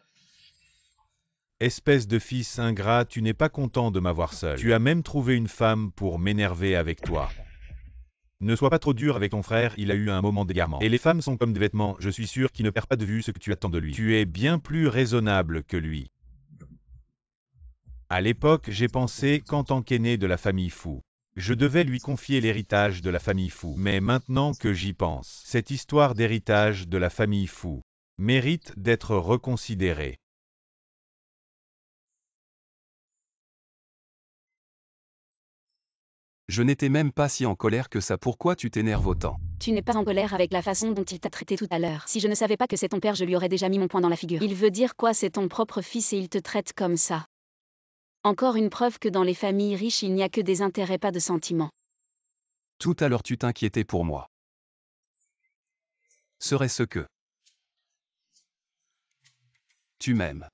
Espèce de fils ingrat, tu n'es pas content de m'avoir seul. Tu as même trouvé une femme pour m'énerver avec toi. Ne sois pas trop dur avec ton frère, il a eu un moment d'égarement. Et les femmes sont comme des vêtements, je suis sûr qu'il ne perd pas de vue ce que tu attends de lui. Tu es bien plus raisonnable que lui. À l'époque, j'ai pensé qu'en tant qu'aîné de la famille Fou, je devais lui confier l'héritage de la famille Fou. Mais maintenant que j'y pense, cette histoire d'héritage de la famille Fou mérite d'être reconsidérée. Je n'étais même pas si en colère que ça, pourquoi tu t'énerves autant? Tu n'es pas en colère avec la façon dont il t'a traité tout à l'heure. Si je ne savais pas que c'est ton père, je lui aurais déjà mis mon poing dans la figure. Il veut dire quoi? C'est ton propre fils et il te traite comme ça. Encore une preuve que dans les familles riches, il n'y a que des intérêts, pas de sentiments. Tout à l'heure tu t'inquiétais pour moi. Serait-ce que tu m'aimes?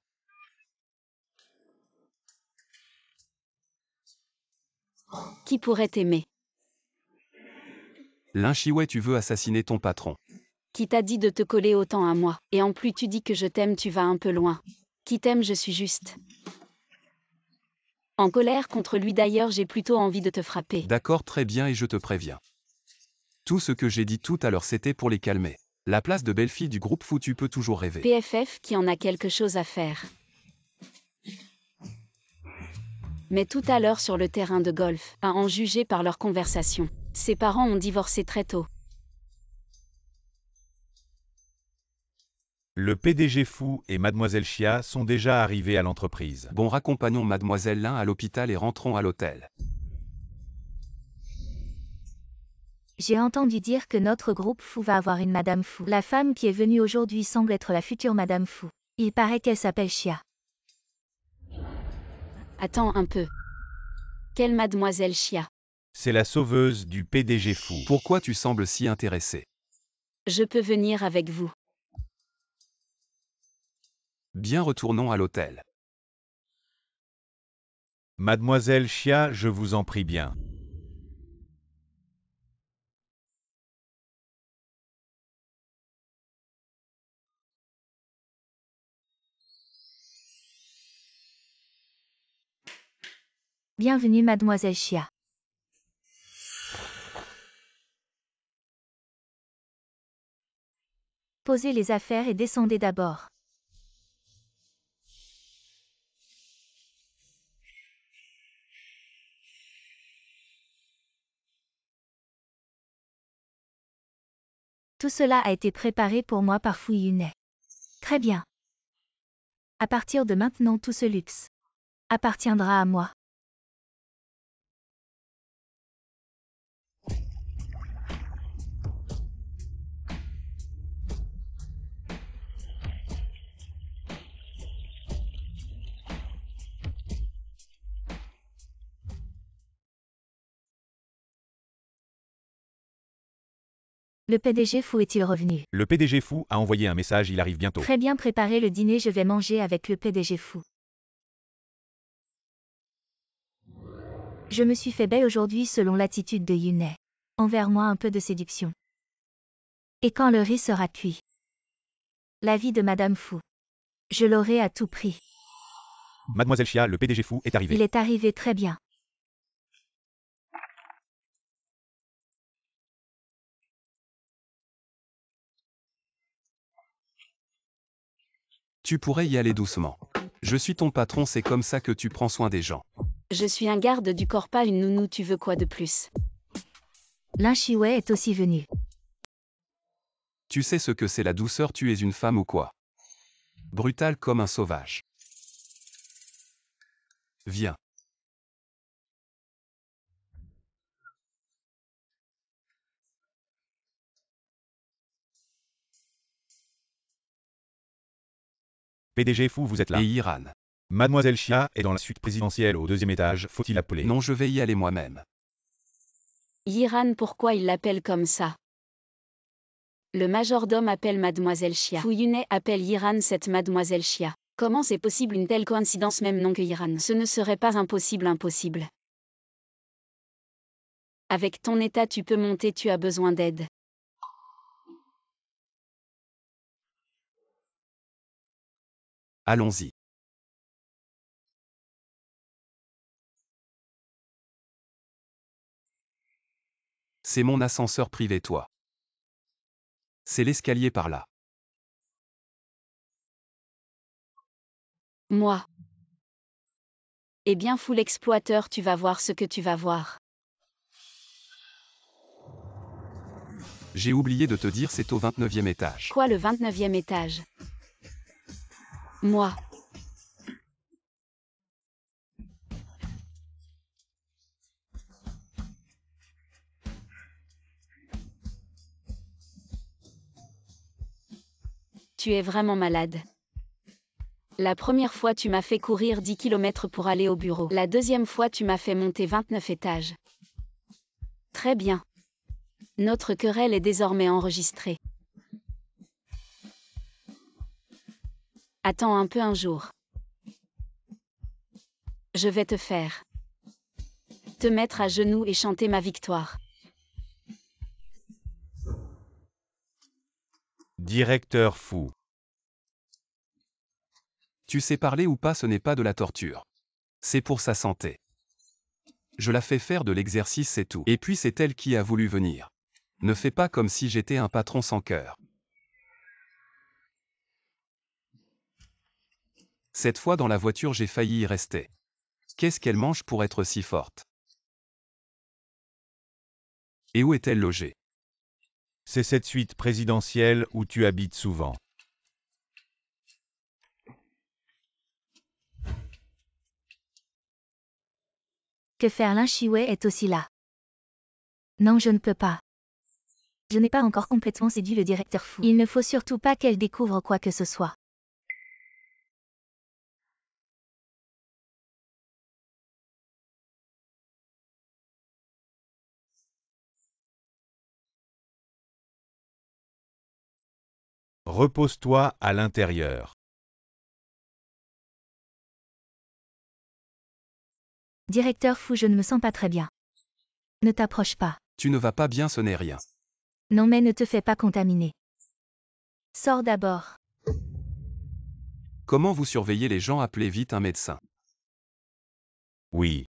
Qui pourrait t'aimer? Linchiouet, tu veux assassiner ton patron. Qui t'a dit de te coller autant à moi? Et en plus tu dis que je t'aime, tu vas un peu loin. Qui t'aime, je suis juste en colère contre lui. D'ailleurs, j'ai plutôt envie de te frapper. D'accord, très bien, et je te préviens. Tout ce que j'ai dit tout à l'heure, c'était pour les calmer. La place de belle-fille du groupe Fou, tu peux toujours rêver. PFF qui en a quelque chose à faire. Mais tout à l'heure sur le terrain de golf, à en juger par leur conversation, ses parents ont divorcé très tôt. Le PDG Fou et Mademoiselle Chia sont déjà arrivés à l'entreprise. Bon, raccompagnons Mademoiselle Lin à l'hôpital et rentrons à l'hôtel. J'ai entendu dire que notre groupe Fou va avoir une Madame Fou. La femme qui est venue aujourd'hui semble être la future Madame Fou. Il paraît qu'elle s'appelle Chia. Attends un peu. Quelle Mademoiselle Chia? C'est la sauveuse du PDG Fou. Pourquoi tu sembles si intéressé? Je peux venir avec vous. Bien, retournons à l'hôtel. Mademoiselle Chia, je vous en prie bien. Bienvenue Mademoiselle Chia. Posez les affaires et descendez d'abord. Tout cela a été préparé pour moi par Fu Yunet. Très bien. À partir de maintenant, tout ce luxe appartiendra à moi. Le PDG Fou est-il revenu? Le PDG Fou a envoyé un message, il arrive bientôt. Très bien préparé le dîner, je vais manger avec le PDG Fou. Je me suis fait belle aujourd'hui selon l'attitude de Yunai. Envers-moi un peu de séduction. Et quand le riz sera cuit? La vie de Madame Fou. Je l'aurai à tout prix. Mademoiselle Chia, le PDG Fou est arrivé. Il est arrivé très bien. Tu pourrais y aller doucement. Je suis ton patron, c'est comme ça que tu prends soin des gens. Je suis un garde du corps, pas une nounou, tu veux quoi de plus? Lin Shiwei est aussi venu. Tu sais ce que c'est la douceur, tu es une femme ou quoi? Brutale comme un sauvage. Viens. PDG Fou, vous êtes là. Et Iran. Mademoiselle Chia est dans la suite présidentielle au 2e étage, faut-il appeler? Non, je vais y aller moi-même. Yiran, pourquoi il l'appelle comme ça? Le majordome appelle Mademoiselle Chia. Fu Yunai appelle Yiran cette Mademoiselle Chia. Comment c'est possible une telle coïncidence, même nom que Yiran? Ce ne serait pas impossible. Avec ton état tu peux monter, tu as besoin d'aide. Allons-y. C'est mon ascenseur privé, toi. C'est l'escalier par là. Moi. Eh bien fou l'exploiteur, tu vas voir ce que tu vas voir. J'ai oublié de te dire, c'est au 29e étage. Quoi, le 29e étage? Moi. Tu es vraiment malade. La première fois tu m'as fait courir 10 km pour aller au bureau. La deuxième fois tu m'as fait monter 29 étages. Très bien. Notre querelle est désormais enregistrée. Attends un peu, un jour. Je vais te faire te mettre à genoux et chanter ma victoire. Directeur Fou. Tu sais parler ou pas, ce n'est pas de la torture. C'est pour sa santé. Je la fais faire de l'exercice, c'est tout. Et puis c'est elle qui a voulu venir. Ne fais pas comme si j'étais un patron sans cœur. Cette fois dans la voiture j'ai failli y rester. Qu'est-ce qu'elle mange pour être si forte? Et où est-elle logée? C'est cette suite présidentielle où tu habites souvent. Que faire? Lin Shiwei est aussi là. Non, je ne peux pas. Je n'ai pas encore complètement séduit le directeur Fou. Il ne faut surtout pas qu'elle découvre quoi que ce soit. Repose-toi à l'intérieur. Directeur Fou, je ne me sens pas très bien. Ne t'approche pas. Tu ne vas pas bien, ce n'est rien. Non, mais ne te fais pas contaminer. Sors d'abord. Comment vous surveillez les gens? Appelez vite un médecin. Oui.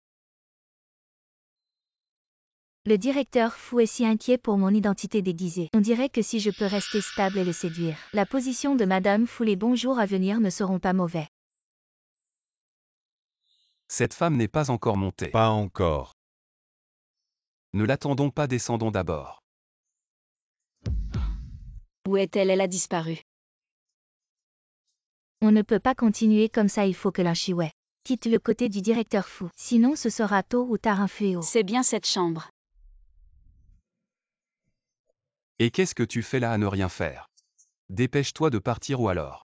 Le directeur Fou est si inquiet pour mon identité déguisée. On dirait que si je peux rester stable et le séduire, la position de Madame Fou, les bons jours à venir ne seront pas mauvais. Cette femme n'est pas encore montée. Pas encore. Ne l'attendons pas, descendons d'abord. Où est-elle? Elle a disparu. On ne peut pas continuer comme ça, il faut que Lin Shiwei quitte le côté du directeur Fou. Sinon ce sera tôt ou tard un fléau. C'est bien cette chambre. Et qu'est-ce que tu fais là à ne rien faire? Dépêche-toi de partir ou alors.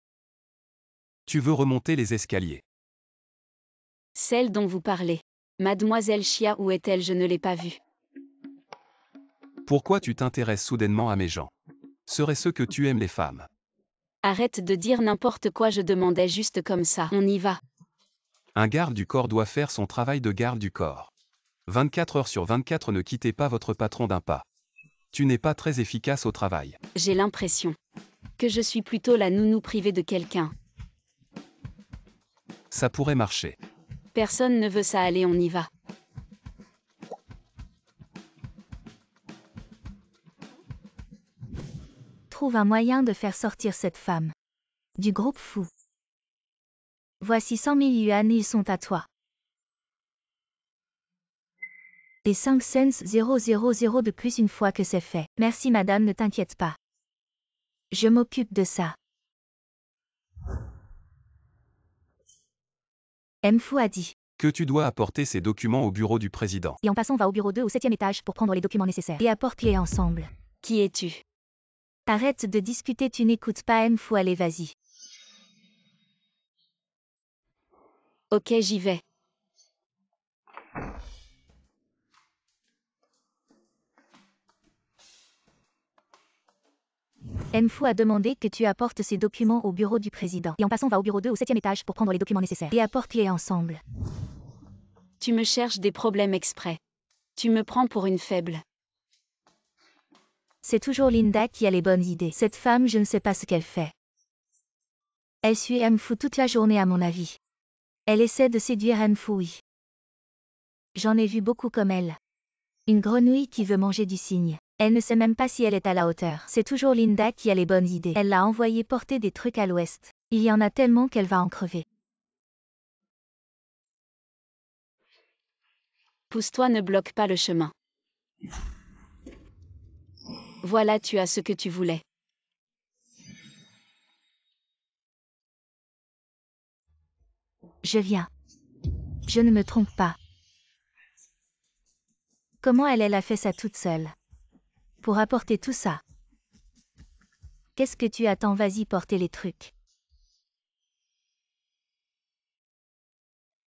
Tu veux remonter les escaliers. Celle dont vous parlez. Mademoiselle Chia, où est-elle? Je ne l'ai pas vue. Pourquoi tu t'intéresses soudainement à mes gens? Serait-ce que tu aimes les femmes? Arrête de dire n'importe quoi, je demandais juste comme ça. On y va. Un garde du corps doit faire son travail de garde du corps. 24 heures sur 24, ne quittez pas votre patron d'un pas. Tu n'es pas très efficace au travail. J'ai l'impression que je suis plutôt la nounou privée de quelqu'un. Ça pourrait marcher. Personne ne veut ça, allez, on y va. Trouve un moyen de faire sortir cette femme du groupe fou. Voici 100 000 yuan, ils sont à toi. Et 5 cents 000 de plus une fois que c'est fait. Merci madame, ne t'inquiète pas. Je m'occupe de ça. Mfu a dit. Que tu dois apporter ces documents au bureau du président. Et en passant, va au bureau 2 au 7e étage pour prendre les documents nécessaires. Et apporte-les ensemble. Qui es-tu? Arrête de discuter, tu n'écoutes pas Mfu, allez vas-y. Ok, j'y vais. Mfu a demandé que tu apportes ces documents au bureau du président. Et en passant, va au bureau 2 au 7e étage pour prendre les documents nécessaires. Et apporte-les ensemble. Tu me cherches des problèmes exprès. Tu me prends pour une faible. C'est toujours Linda qui a les bonnes idées. Cette femme, je ne sais pas ce qu'elle fait. Elle suit Mfu toute la journée à mon avis. Elle essaie de séduire Mfu, oui. J'en ai vu beaucoup comme elle. Une grenouille qui veut manger du cygne. Elle ne sait même pas si elle est à la hauteur. C'est toujours Linda qui a les bonnes idées. Elle l'a envoyé porter des trucs à l'ouest. Il y en a tellement qu'elle va en crever. Pousse-toi, ne bloque pas le chemin. Voilà, tu as ce que tu voulais. Je viens. Je ne me trompe pas. Comment elle a fait ça toute seule? Pour apporter tout ça. Qu'est-ce que tu attends? Vas-y, porter les trucs.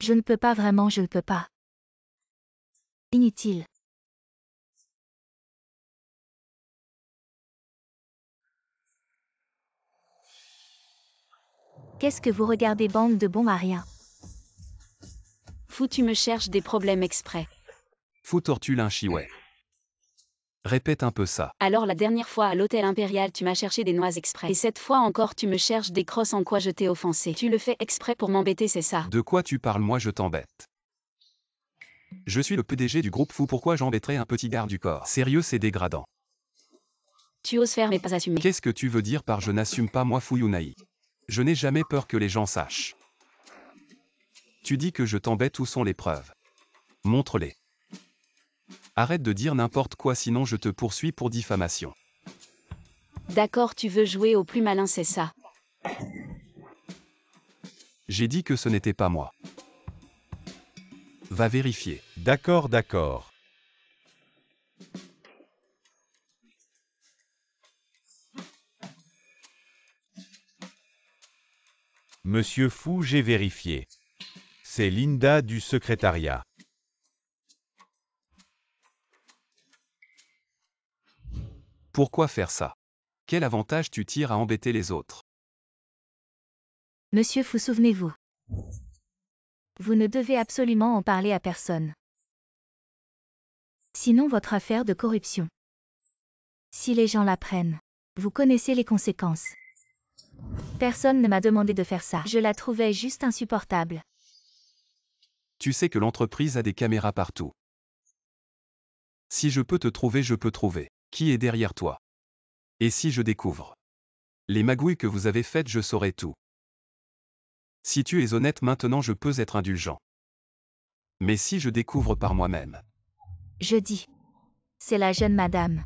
Je ne peux pas vraiment, je ne peux pas. Inutile. Qu'est-ce que vous regardez, bande de bons à rien? Fou, tu me cherches des problèmes exprès. Fou tortue un chihuet. Répète un peu ça. Alors la dernière fois à l'hôtel Impérial, tu m'as cherché des noix exprès. Et cette fois encore, tu me cherches des crosses. En quoi je t'ai offensé? Tu le fais exprès pour m'embêter, c'est ça? De quoi tu parles? Moi je t'embête. Je suis le PDG du groupe fou, pourquoi j'embêterais un petit garde du corps? Sérieux, c'est dégradant. Tu oses faire mais pas assumer. Qu'est-ce que tu veux dire par je n'assume pas, moi fou Yunaï? Je n'ai jamais peur que les gens sachent. Tu dis que je t'embête, où sont les preuves? Montre-les. Arrête de dire n'importe quoi, sinon je te poursuis pour diffamation. D'accord, tu veux jouer au plus malin, c'est ça? J'ai dit que ce n'était pas moi. Va vérifier. D'accord, d'accord. Monsieur Fou, j'ai vérifié. C'est Linda du secrétariat. Pourquoi faire ça? Quel avantage tu tires à embêter les autres? Monsieur Fou, souvenez-vous. Vous ne devez absolument en parler à personne. Sinon votre affaire de corruption. Si les gens l'apprennent, vous connaissez les conséquences. Personne ne m'a demandé de faire ça. Je la trouvais juste insupportable. Tu sais que l'entreprise a des caméras partout. Si je peux te trouver, je peux trouver. Qui est derrière toi? Et si je découvre les magouilles que vous avez faites, je saurai tout. Si tu es honnête maintenant, je peux être indulgent. Mais si je découvre par moi-même. Je dis. C'est la jeune madame.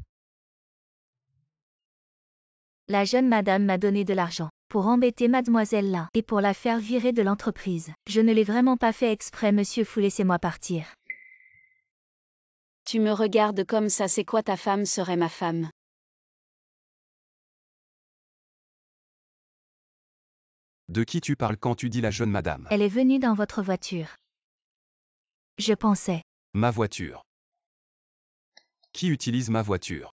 La jeune madame m'a donné de l'argent pour embêter mademoiselle là et pour la faire virer de l'entreprise. Je ne l'ai vraiment pas fait exprès, monsieur Fou, laissez-moi partir. Tu me regardes comme ça, c'est quoi? Ta femme serait ma femme. De qui tu parles quand tu dis la jeune madame? Elle est venue dans votre voiture. Je pensais. Ma voiture. Qui utilise ma voiture?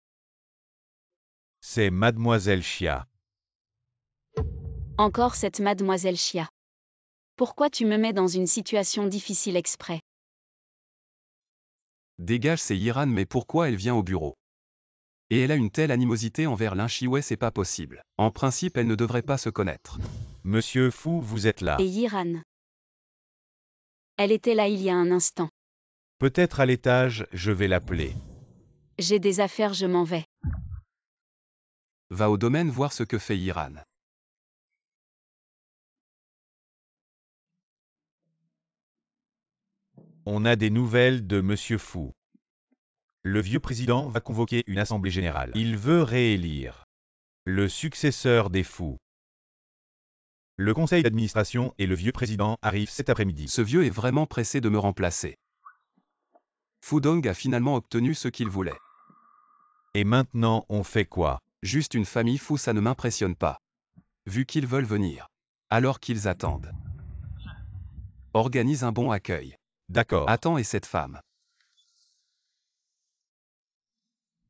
C'est Mademoiselle Chia. Encore cette mademoiselle Chia. Pourquoi tu me mets dans une situation difficile exprès? Dégage, c'est Yiran, mais pourquoi elle vient au bureau? Et elle a une telle animosité envers Lin Shiwei, c'est pas possible. En principe, elle ne devrait pas se connaître. Monsieur Fu, vous êtes là. Et Yiran. Elle était là il y a un instant. Peut-être à l'étage, je vais l'appeler. J'ai des affaires, je m'en vais. Va au domaine voir ce que fait Yiran. On a des nouvelles de Monsieur Fu. Le vieux président va convoquer une assemblée générale. Il veut réélire le successeur des Fu. Le conseil d'administration et le vieux président arrivent cet après-midi. Ce vieux est vraiment pressé de me remplacer. Fudong a finalement obtenu ce qu'il voulait. Et maintenant, on fait quoi? Juste une famille Fu, ça ne m'impressionne pas. Vu qu'ils veulent venir. Alors qu'ils attendent. Organise un bon accueil. D'accord. Attends, et cette femme?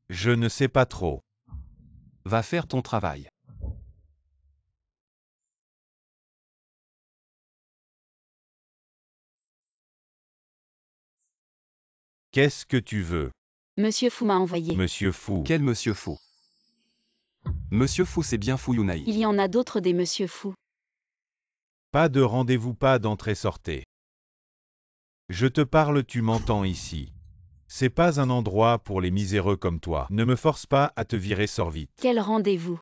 Je ne sais pas trop. Va faire ton travail. Qu'est-ce que tu veux? Monsieur Fu m'a envoyé. Monsieur Fu. Quel Monsieur Fu? Monsieur Fu, c'est bien Fu Yunai. Il y en a d'autres des Monsieur Fu. Pas de rendez-vous, pas d'entrée-sortée. Je te parle, tu m'entends ici. C'est pas un endroit pour les miséreux comme toi. Ne me force pas à te virer, sors vite. Quel rendez-vous?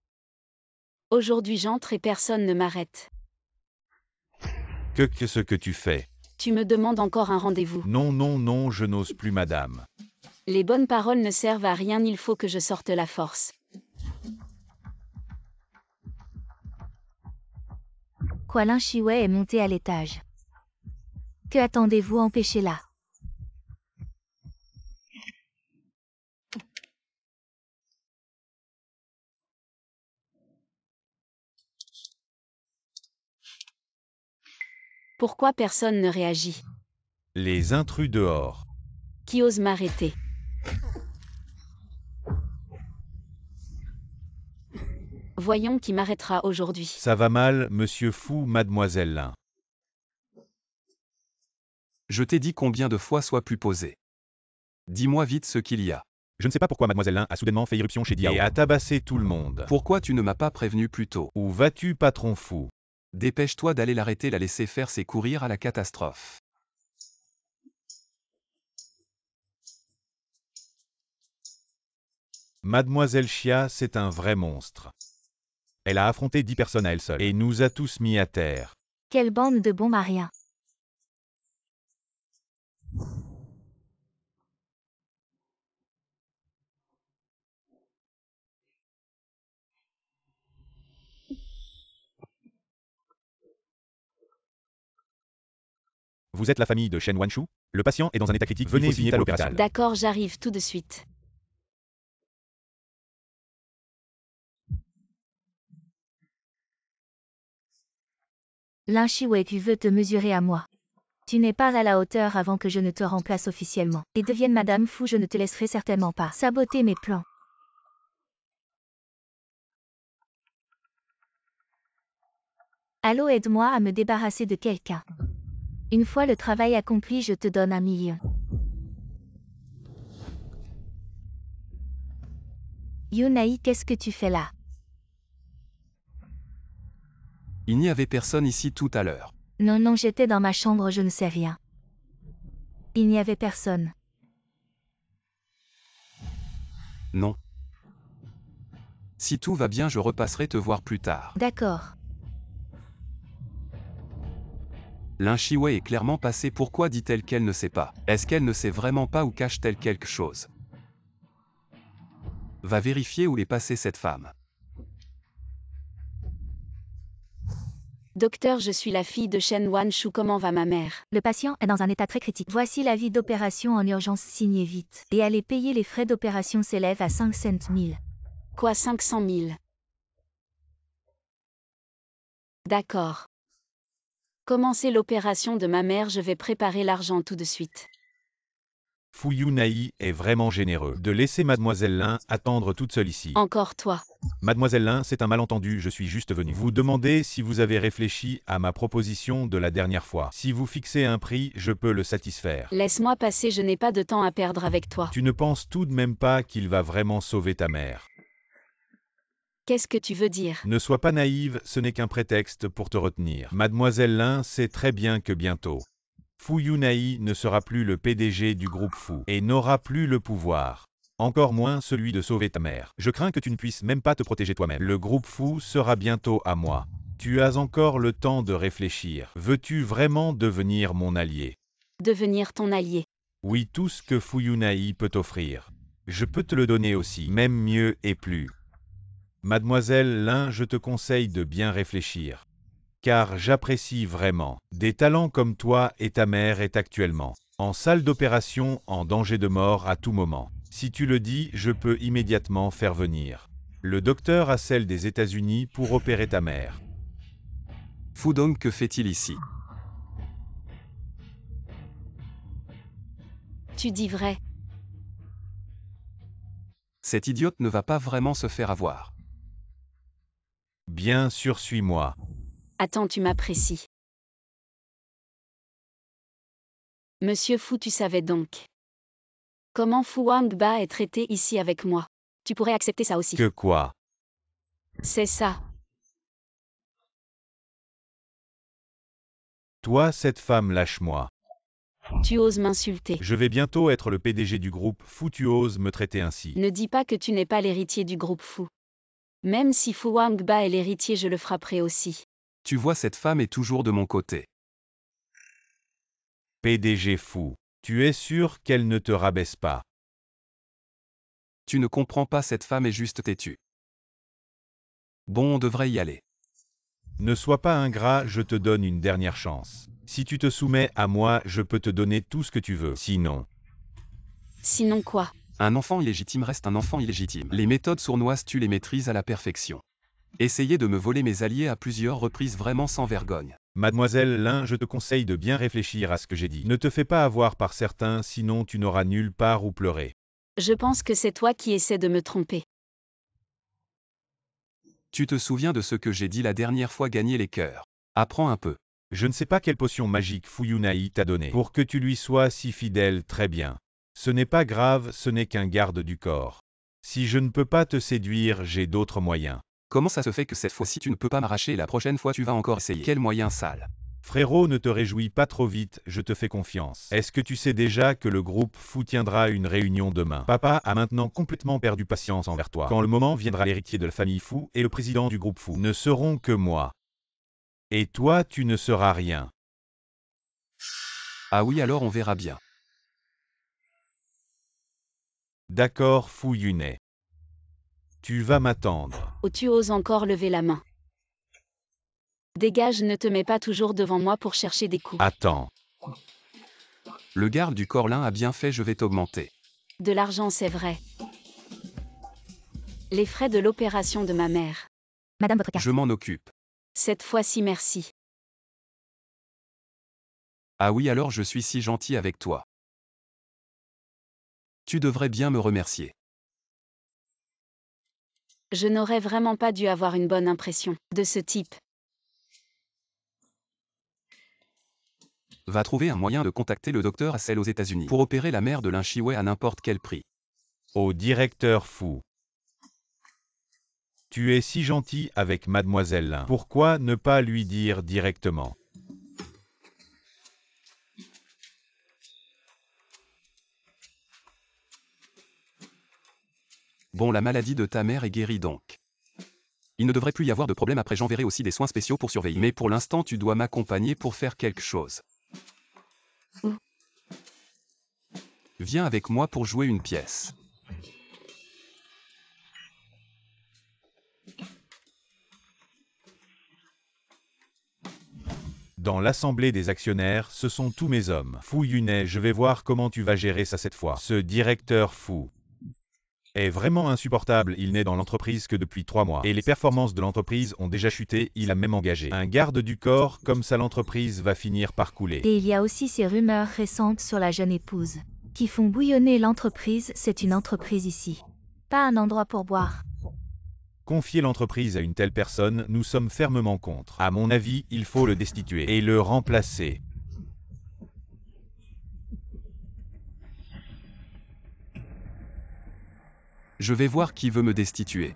Aujourd'hui j'entre et personne ne m'arrête. Que ce que tu fais? Tu me demandes encore un rendez-vous. Non, non, non, je n'ose plus, madame. Les bonnes paroles ne servent à rien, il faut que je sorte la force. Quoi, Lin Shiwei est monté à l'étage. Que attendez-vous, empêchez-la. Pourquoi personne ne réagit? Les intrus dehors. Qui ose m'arrêter? Voyons qui m'arrêtera aujourd'hui. Ça va mal, monsieur Fu, mademoiselle Lin. Je t'ai dit combien de fois, sois plus posé. Dis-moi vite ce qu'il y a. Je ne sais pas pourquoi mademoiselle Lin a soudainement fait irruption chez Diao et a tabassé tout le monde. Pourquoi tu ne m'as pas prévenu plus tôt? Où vas-tu, patron Fu? Dépêche-toi d'aller l'arrêter, la laisser faire ses courir à la catastrophe. Mademoiselle Chia, c'est un vrai monstre. Elle a affronté 10 personnes à elle seule et nous a tous mis à terre. Quelle bande de bons mariens. Vous êtes la famille de Shen Wanshu? Le patient est dans un état critique, venez vite à l'hôpital. D'accord, j'arrive tout de suite. Lin Shiwei, tu veux te mesurer à moi. Tu n'es pas à la hauteur avant que je ne te remplace officiellement. Et devienne Madame Fu, je ne te laisserai certainement pas saboter mes plans. Allô, aide-moi à me débarrasser de quelqu'un. Une fois le travail accompli, je te donne 1 million. Yunai, qu'est-ce que tu fais là? Il n'y avait personne ici tout à l'heure. Non, non, j'étais dans ma chambre, je ne sais rien. Il n'y avait personne. Non. Si tout va bien, je repasserai te voir plus tard. D'accord. Lin Shiwei est clairement passée. Pourquoi dit-elle qu'elle ne sait pas? Est-ce qu'elle ne sait vraiment pas ou cache-t-elle quelque chose? Va vérifier où est passée cette femme. Docteur, je suis la fille de Shen Wanshu, comment va ma mère? Le patient est dans un état très critique. Voici l'avis d'opération en urgence, signez vite. Et allez payer les frais d'opération s'élèvent à 500 000. Quoi, 500 000? D'accord. Commencez l'opération de ma mère, je vais préparer l'argent tout de suite. Fu Yunai est vraiment généreux de laisser Mademoiselle Lin attendre toute seule ici. Encore toi. Mademoiselle Lin, c'est un malentendu, je suis juste venu vous demander si vous avez réfléchi à ma proposition de la dernière fois. Si vous fixez un prix, je peux le satisfaire. Laisse-moi passer, je n'ai pas de temps à perdre avec toi. Tu ne penses tout de même pas qu'il va vraiment sauver ta mère. Qu'est-ce que tu veux dire? Ne sois pas naïve, ce n'est qu'un prétexte pour te retenir. Mademoiselle Lin sait très bien que bientôt, Fu Yunai ne sera plus le PDG du groupe Fu et n'aura plus le pouvoir. Encore moins celui de sauver ta mère. Je crains que tu ne puisses même pas te protéger toi-même. Le groupe Fu sera bientôt à moi. Tu as encore le temps de réfléchir. Veux-tu vraiment devenir mon allié? Devenir ton allié. Oui, tout ce que Fu Yunai peut t'offrir. Je peux te le donner aussi, même mieux et plus. Mademoiselle Lin, je te conseille de bien réfléchir. Car j'apprécie vraiment. Des talents comme toi et ta mère est actuellement en salle d'opération, en danger de mort à tout moment. Si tu le dis, je peux immédiatement faire venir le docteur à celle des États-Unis pour opérer ta mère. Fudong, que fait-il ici? Tu dis vrai. Cette idiote ne va pas vraiment se faire avoir. Bien sûr, suis-moi. Attends, tu m'apprécies. Monsieur Fu, tu savais donc. Comment Fu Wangba est traité ici avec moi? Tu pourrais accepter ça aussi. Que quoi? C'est ça. Toi, cette femme, lâche-moi. Tu oses m'insulter. Je vais bientôt être le PDG du groupe Fu, tu oses me traiter ainsi. Ne dis pas que tu n'es pas l'héritier du groupe Fu. Même si Fu Wangba est l'héritier, je le frapperai aussi. Tu vois, cette femme est toujours de mon côté. PDG Fu, tu es sûr qu'elle ne te rabaisse pas? Tu ne comprends pas, cette femme est juste têtue. Bon, on devrait y aller. Ne sois pas ingrat, je te donne une dernière chance. Si tu te soumets à moi, je peux te donner tout ce que tu veux. Sinon, Sinon quoi? Un enfant illégitime reste un enfant illégitime. Les méthodes sournoises, tu les maîtrises à la perfection. Essayez de me voler mes alliés à plusieurs reprises, vraiment sans vergogne. Mademoiselle Lin, je te conseille de bien réfléchir à ce que j'ai dit. Ne te fais pas avoir par certains, sinon tu n'auras nulle part où pleurer. Je pense que c'est toi qui essaies de me tromper. Tu te souviens de ce que j'ai dit la dernière fois, gagner les cœurs. Apprends un peu. Je ne sais pas quelle potion magique Fu Yunai t'a donnée pour que tu lui sois si fidèle, très bien. Ce n'est pas grave, ce n'est qu'un garde du corps. Si je ne peux pas te séduire, j'ai d'autres moyens. Comment ça se fait que cette fois-ci tu ne peux pas m'arracher et la prochaine fois tu vas encore essayer? Quel moyen sale? Frérot, ne te réjouis pas trop vite, je te fais confiance. Est-ce que tu sais déjà que le groupe Fu tiendra une réunion demain? Papa a maintenant complètement perdu patience envers toi. Quand le moment viendra, l'héritier de la famille Fu et le président du groupe Fu ne seront que moi. Et toi, tu ne seras rien. Ah oui, alors on verra bien. D'accord, Fu Yunai. Tu vas m'attendre. Oh, tu oses encore lever la main. Dégage, ne te mets pas toujours devant moi pour chercher des coups. Attends. Le garde du corps Lin a bien fait, je vais t'augmenter. De l'argent, c'est vrai. Les frais de l'opération de ma mère. Madame, votre carte. Je m'en occupe. Cette fois-ci, merci. Ah oui, alors je suis si gentil avec toi. Tu devrais bien me remercier. Je n'aurais vraiment pas dû avoir une bonne impression de ce type. Va trouver un moyen de contacter le docteur Hassel aux États-Unis pour opérer la mère de Lin Shiwei à n'importe quel prix. Au directeur Fu. Tu es si gentil avec Mademoiselle Lin. Pourquoi ne pas lui dire directement? Bon, la maladie de ta mère est guérie donc. Il ne devrait plus y avoir de problème après, j'enverrai aussi des soins spéciaux pour surveiller. Mais pour l'instant, tu dois m'accompagner pour faire quelque chose. Où? Viens avec moi pour jouer une pièce. Dans l'assemblée des actionnaires, ce sont tous mes hommes. Fu Yunai, je vais voir comment tu vas gérer ça cette fois. Ce directeur Fu est vraiment insupportable, il n'est dans l'entreprise que depuis 3 mois. Et les performances de l'entreprise ont déjà chuté, il a même engagé un garde du corps, comme ça l'entreprise va finir par couler. Et il y a aussi ces rumeurs récentes sur la jeune épouse. qui font bouillonner l'entreprise, c'est une entreprise ici. Pas un endroit pour boire. Confier l'entreprise à une telle personne, nous sommes fermement contre. À mon avis, il faut le destituer et le remplacer. Je vais voir qui veut me destituer.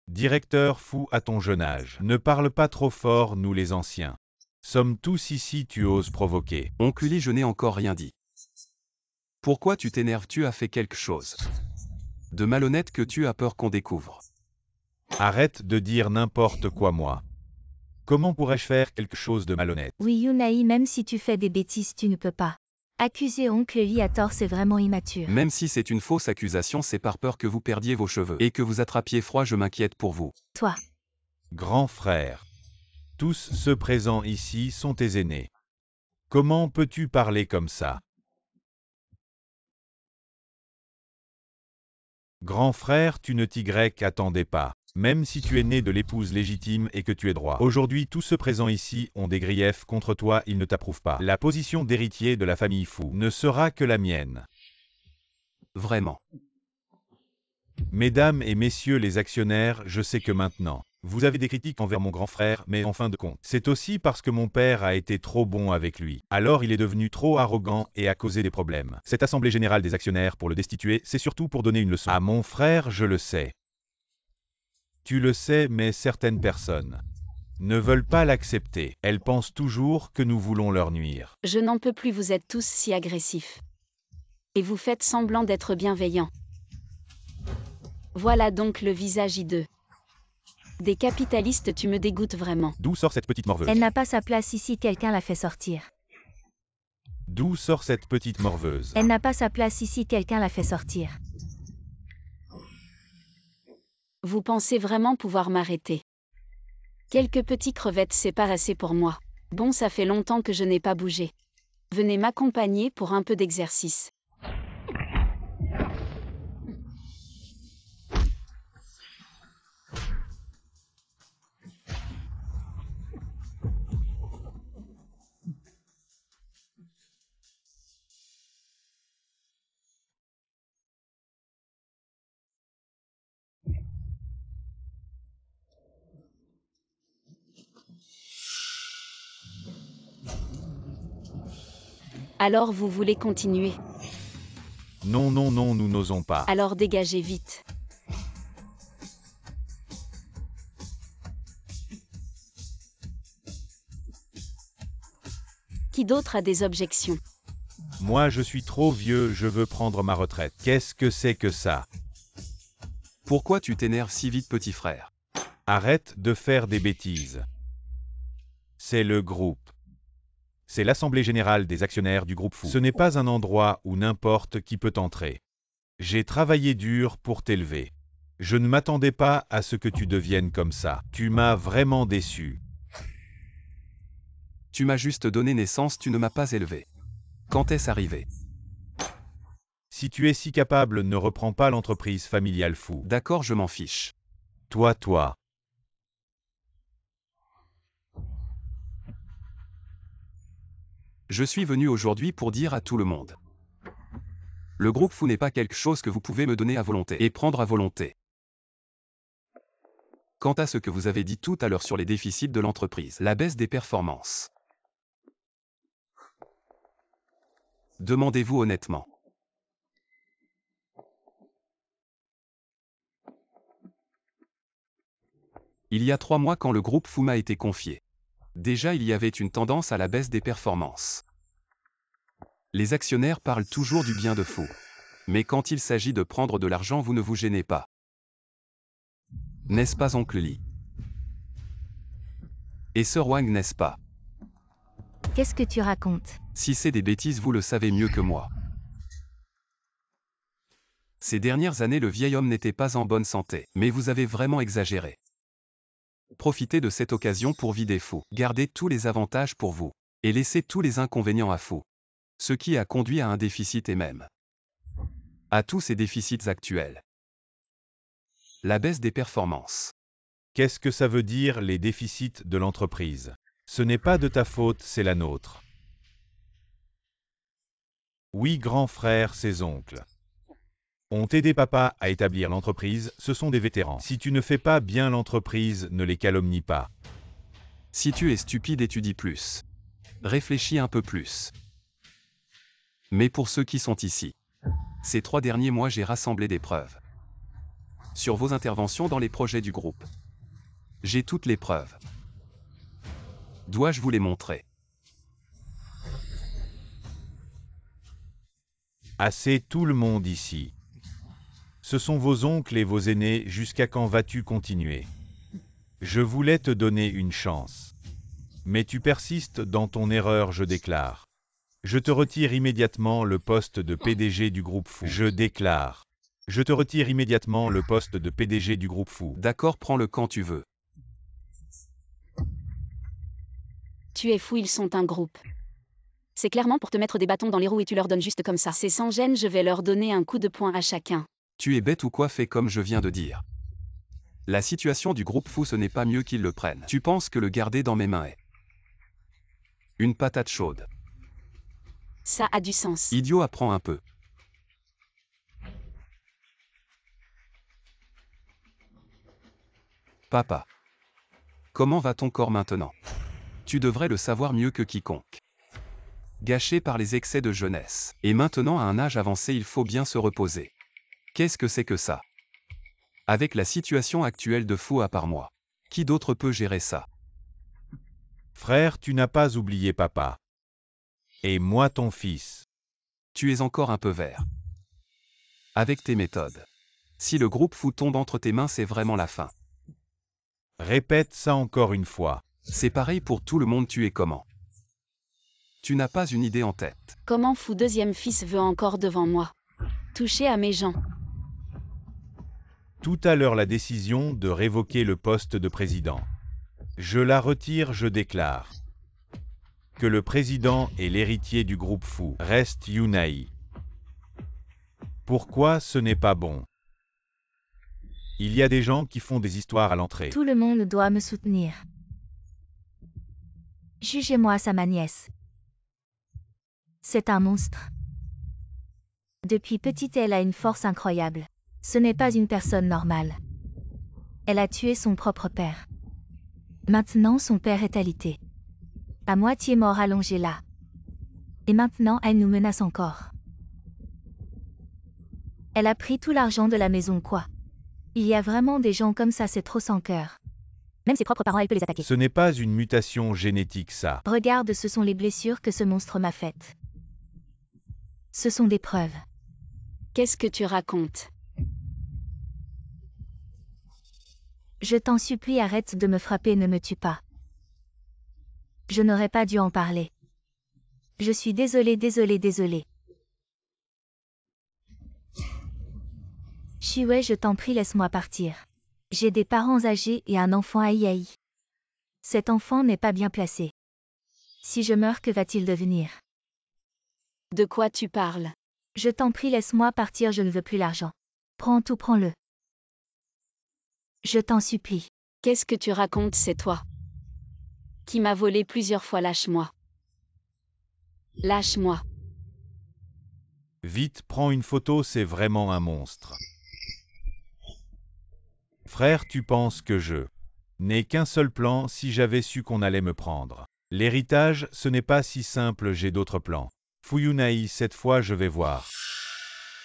Directeur fou à ton jeune âge. Ne parle pas trop fort, nous les anciens. Sommes tous ici, tu oses provoquer. Oncle Uli, je n'ai encore rien dit. Pourquoi tu t'énerves? Tu as fait quelque chose de malhonnête que tu as peur qu'on découvre. Arrête de dire n'importe quoi, moi. Comment pourrais-je faire quelque chose de malhonnête? Oui, Yunaï, même si tu fais des bêtises, tu ne peux pas. Accuser oncle Uli à tort, c'est vraiment immature. Même si c'est une fausse accusation, c'est par peur que vous perdiez vos cheveux et que vous attrapiez froid, je m'inquiète pour vous. Toi. Grand frère. Tous ceux présents ici sont tes aînés. Comment peux-tu parler comme ça? Grand frère, tu ne t'y attendais pas. Même si tu es né de l'épouse légitime et que tu es droit. Aujourd'hui, tous ceux présents ici ont des griefs contre toi, ils ne t'approuvent pas. La position d'héritier de la famille Fou ne sera que la mienne. Vraiment. Mesdames et messieurs les actionnaires, je sais que maintenant, vous avez des critiques envers mon grand frère, mais en fin de compte, c'est aussi parce que mon père a été trop bon avec lui. Alors il est devenu trop arrogant et a causé des problèmes. Cette assemblée générale des actionnaires pour le destituer, c'est surtout pour donner une leçon. À mon frère, je le sais. Tu le sais, mais certaines personnes ne veulent pas l'accepter. Elles pensent toujours que nous voulons leur nuire. Je n'en peux plus, vous êtes tous si agressifs. Et vous faites semblant d'être bienveillants. Voilà donc le visage hideux. Des capitalistes, tu me dégoûtes vraiment. D'où sort cette petite morveuse? Elle n'a pas sa place ici, quelqu'un l'a fait sortir. D'où sort cette petite morveuse? Elle n'a pas sa place ici, quelqu'un l'a fait sortir. Vous pensez vraiment pouvoir m'arrêter? Quelques petites crevettes, c'est pas assez pour moi. Bon, ça fait longtemps que je n'ai pas bougé. Venez m'accompagner pour un peu d'exercice. Alors vous voulez continuer? Non, non, non, nous n'osons pas. Alors dégagez vite. Qui d'autre a des objections? Moi, je suis trop vieux, je veux prendre ma retraite. Qu'est-ce que c'est que ça? Pourquoi tu t'énerves si vite, petit frère? Arrête de faire des bêtises. C'est le groupe. C'est l'assemblée générale des actionnaires du groupe Fou. Ce n'est pas un endroit où n'importe qui peut entrer. J'ai travaillé dur pour t'élever. Je ne m'attendais pas à ce que tu deviennes comme ça. Tu m'as vraiment déçu. Tu m'as juste donné naissance, tu ne m'as pas élevé. Quand est-ce arrivé? Si tu es si capable, ne reprends pas l'entreprise familiale Fou. D'accord, je m'en fiche. Toi. Je suis venu aujourd'hui pour dire à tout le monde. Le groupe Fou n'est pas quelque chose que vous pouvez me donner à volonté et prendre à volonté. Quant à ce que vous avez dit tout à l'heure sur les déficits de l'entreprise, la baisse des performances. Demandez-vous honnêtement. Il y a 3 mois quand le groupe Fou m'a été confié. Déjà il y avait une tendance à la baisse des performances. Les actionnaires parlent toujours du bien de Fou. Mais quand il s'agit de prendre de l'argent, vous ne vous gênez pas. N'est-ce pas, oncle Lee? Et Sir Wang, n'est-ce pas? Qu'est-ce que tu racontes? Si c'est des bêtises, vous le savez mieux que moi. Ces dernières années, le vieil homme n'était pas en bonne santé, mais vous avez vraiment exagéré. Profitez de cette occasion pour vider Fou, gardez tous les avantages pour vous, et laissez tous les inconvénients à Fou. Ce qui a conduit à un déficit et même à tous ces déficits actuels. La baisse des performances. Qu'est-ce que ça veut dire les déficits de l'entreprise? Ce n'est pas de ta faute, c'est la nôtre. Oui, grand frère, ses oncles ont aidé papa à établir l'entreprise, ce sont des vétérans. Si tu ne fais pas bien l'entreprise, ne les calomnie pas. Si tu es stupide, étudie plus. Réfléchis un peu plus. Mais pour ceux qui sont ici, ces 3 derniers mois, j'ai rassemblé des preuves sur vos interventions dans les projets du groupe. J'ai toutes les preuves. Dois-je vous les montrer? Assez tout le monde ici. Ce sont vos oncles et vos aînés, jusqu'à quand vas-tu continuer? Je voulais te donner une chance. Mais tu persistes dans ton erreur, je déclare. Je te retire immédiatement le poste de PDG du groupe Fou. Je déclare. Je te retire immédiatement le poste de PDG du groupe Fou. D'accord, prends-le quand tu veux. Tu es fou, ils sont un groupe. C'est clairement pour te mettre des bâtons dans les roues et tu leur donnes juste comme ça. C'est sans gêne, je vais leur donner un coup de poing à chacun. Tu es bête ou quoi? Fais comme je viens de dire. La situation du groupe Fou, ce n'est pas mieux qu'ils le prennent. Tu penses que le garder dans mes mains est une patate chaude. Ça a du sens. Idiot, apprends un peu. Papa. Comment va ton corps maintenant? Tu devrais le savoir mieux que quiconque. Gâché par les excès de jeunesse. Et maintenant, à un âge avancé, il faut bien se reposer. Qu'est-ce que c'est que ça? Avec la situation actuelle de Fou à part moi, qui d'autre peut gérer ça? Frère, tu n'as pas oublié papa. Et moi ton fils. Tu es encore un peu vert. Avec tes méthodes. Si le groupe Fou tombe entre tes mains, c'est vraiment la fin. Répète ça encore une fois. C'est pareil pour tout le monde, tu es comment? Tu n'as pas une idée en tête. Comment Fou deuxième fils veut encore devant moi toucher à mes gens? Tout à l'heure la décision de révoquer le poste de président. Je la retire, je déclare. Que le président et l'héritier du groupe Fou restent Yunai. Pourquoi ce n'est pas bon? Il y a des gens qui font des histoires à l'entrée. Tout le monde doit me soutenir. Jugez-moi ça, ma nièce. C'est un monstre. Depuis petite, elle a une force incroyable. Ce n'est pas une personne normale. Elle a tué son propre père. Maintenant, son père est alité. À moitié mort allongé là. Et maintenant, elle nous menace encore. Elle a pris tout l'argent de la maison, quoi. Il y a vraiment des gens comme ça, c'est trop sans cœur. Même ses propres parents, elle peut les attaquer. Ce n'est pas une mutation génétique, ça. Regarde, ce sont les blessures que ce monstre m'a faites. Ce sont des preuves. Qu'est-ce que tu racontes? Je t'en supplie, arrête de me frapper, ne me tue pas. Je n'aurais pas dû en parler. Je suis désolée. Chiwei, je t'en prie, laisse-moi partir. J'ai des parents âgés et un enfant aïe. Cet enfant n'est pas bien placé. Si je meurs, que va-t-il devenir? De quoi tu parles? Je t'en prie, laisse-moi partir, je ne veux plus l'argent. Prends tout, prends-le. Je t'en supplie. Qu'est-ce que tu racontes? C'est toi qui m'as volé plusieurs fois, lâche-moi. Lâche-moi. Vite, prends une photo, c'est vraiment un monstre. Frère, tu penses que je n'ai qu'un seul plan? Si j'avais su qu'on allait me prendre l'héritage, ce n'est pas si simple, j'ai d'autres plans. Fuyunai, cette fois je vais voir.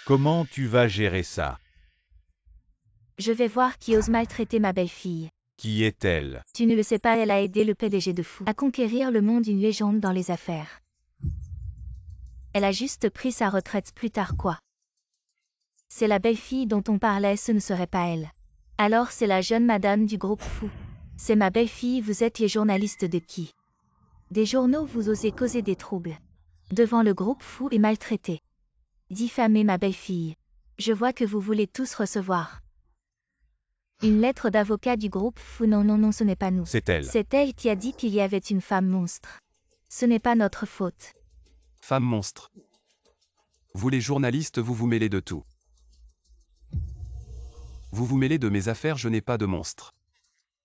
Comment tu vas gérer ça? Je vais voir qui ose maltraiter ma belle-fille. Qui est-elle? Tu ne le sais pas, elle a aidé le PDG de Fou à conquérir le monde, une légende dans les affaires. Elle a juste pris sa retraite plus tard, quoi. C'est la belle-fille dont on parlait, ce ne serait pas elle. Alors c'est la jeune madame du groupe Fou. C'est ma belle-fille, vous êtes les journalistes de qui? Des journaux, vous osez causer des troubles. Devant le groupe Fou et maltraiter. Diffamer ma belle-fille. Je vois que vous voulez tous recevoir une lettre d'avocat du groupe Fou. Non, ce n'est pas nous. C'est elle. C'est elle qui a dit qu'il y avait une femme monstre. Ce n'est pas notre faute. Femme monstre. Vous les journalistes, vous vous mêlez de tout. Vous vous mêlez de mes affaires, je n'ai pas de monstre.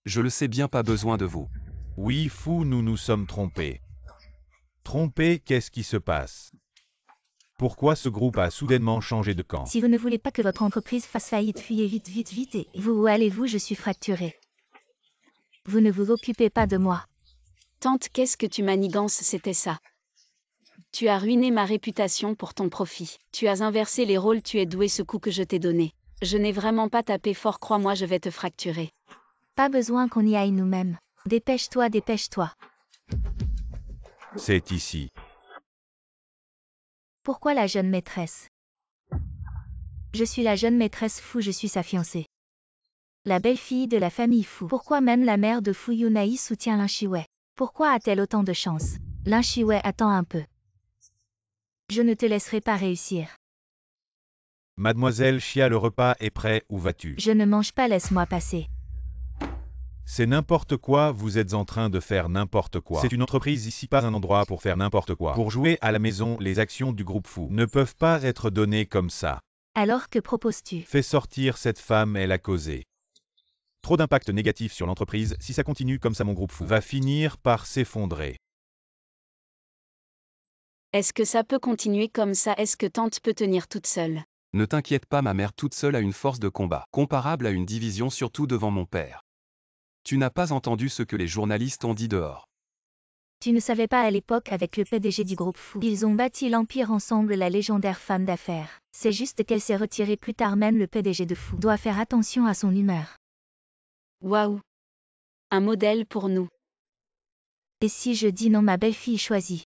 Je le sais bien, pas besoin de vous. Oui, Fou, nous nous sommes trompés. Trompés, qu'est-ce qui se passe? Pourquoi ce groupe a soudainement changé de camp? Si vous ne voulez pas que votre entreprise fasse faillite, fuyez vite, vite, vite et où allez-vous? Je suis fracturé. Vous ne vous occupez pas de moi. Tante, qu'est-ce que tu manigances? C'était ça. Tu as ruiné ma réputation pour ton profit. Tu as inversé les rôles, tu es doué ce coup que je t'ai donné. Je n'ai vraiment pas tapé fort, crois-moi, je vais te fracturer. Pas besoin qu'on y aille nous-mêmes. Dépêche-toi, dépêche-toi. C'est ici. Pourquoi la jeune maîtresse? Je suis la jeune maîtresse Fu, je suis sa fiancée. La belle-fille de la famille Fu. Pourquoi même la mère de Fu Yunai soutient Lin Shiwei? Pourquoi a-t-elle autant de chance? Lin Shiwei, attends un peu. Je ne te laisserai pas réussir. Mademoiselle Chia, le repas est prêt, où vas-tu? Je ne mange pas, laisse-moi passer. C'est n'importe quoi, vous êtes en train de faire n'importe quoi. C'est une entreprise ici, pas un endroit pour faire n'importe quoi. Pour jouer à la maison, les actions du groupe Fu ne peuvent pas être données comme ça. Alors que proposes-tu? Fais sortir cette femme, elle a causé trop d'impact négatif sur l'entreprise. Si ça continue comme ça, mon groupe Fu va finir par s'effondrer. Est-ce que ça peut continuer comme ça? Est-ce que tante peut tenir toute seule? Ne t'inquiète pas, ma mère toute seule a une force de combat, comparable à une division, surtout devant mon père. Tu n'as pas entendu ce que les journalistes ont dit dehors. Tu ne savais pas à l'époque avec le PDG du groupe Fu. Ils ont bâti l'empire ensemble, la légendaire femme d'affaires. C'est juste qu'elle s'est retirée plus tard, même le PDG de Fu doit faire attention à son humeur. Waouh! Un modèle pour nous. Et si je dis non, ma belle-fille choisie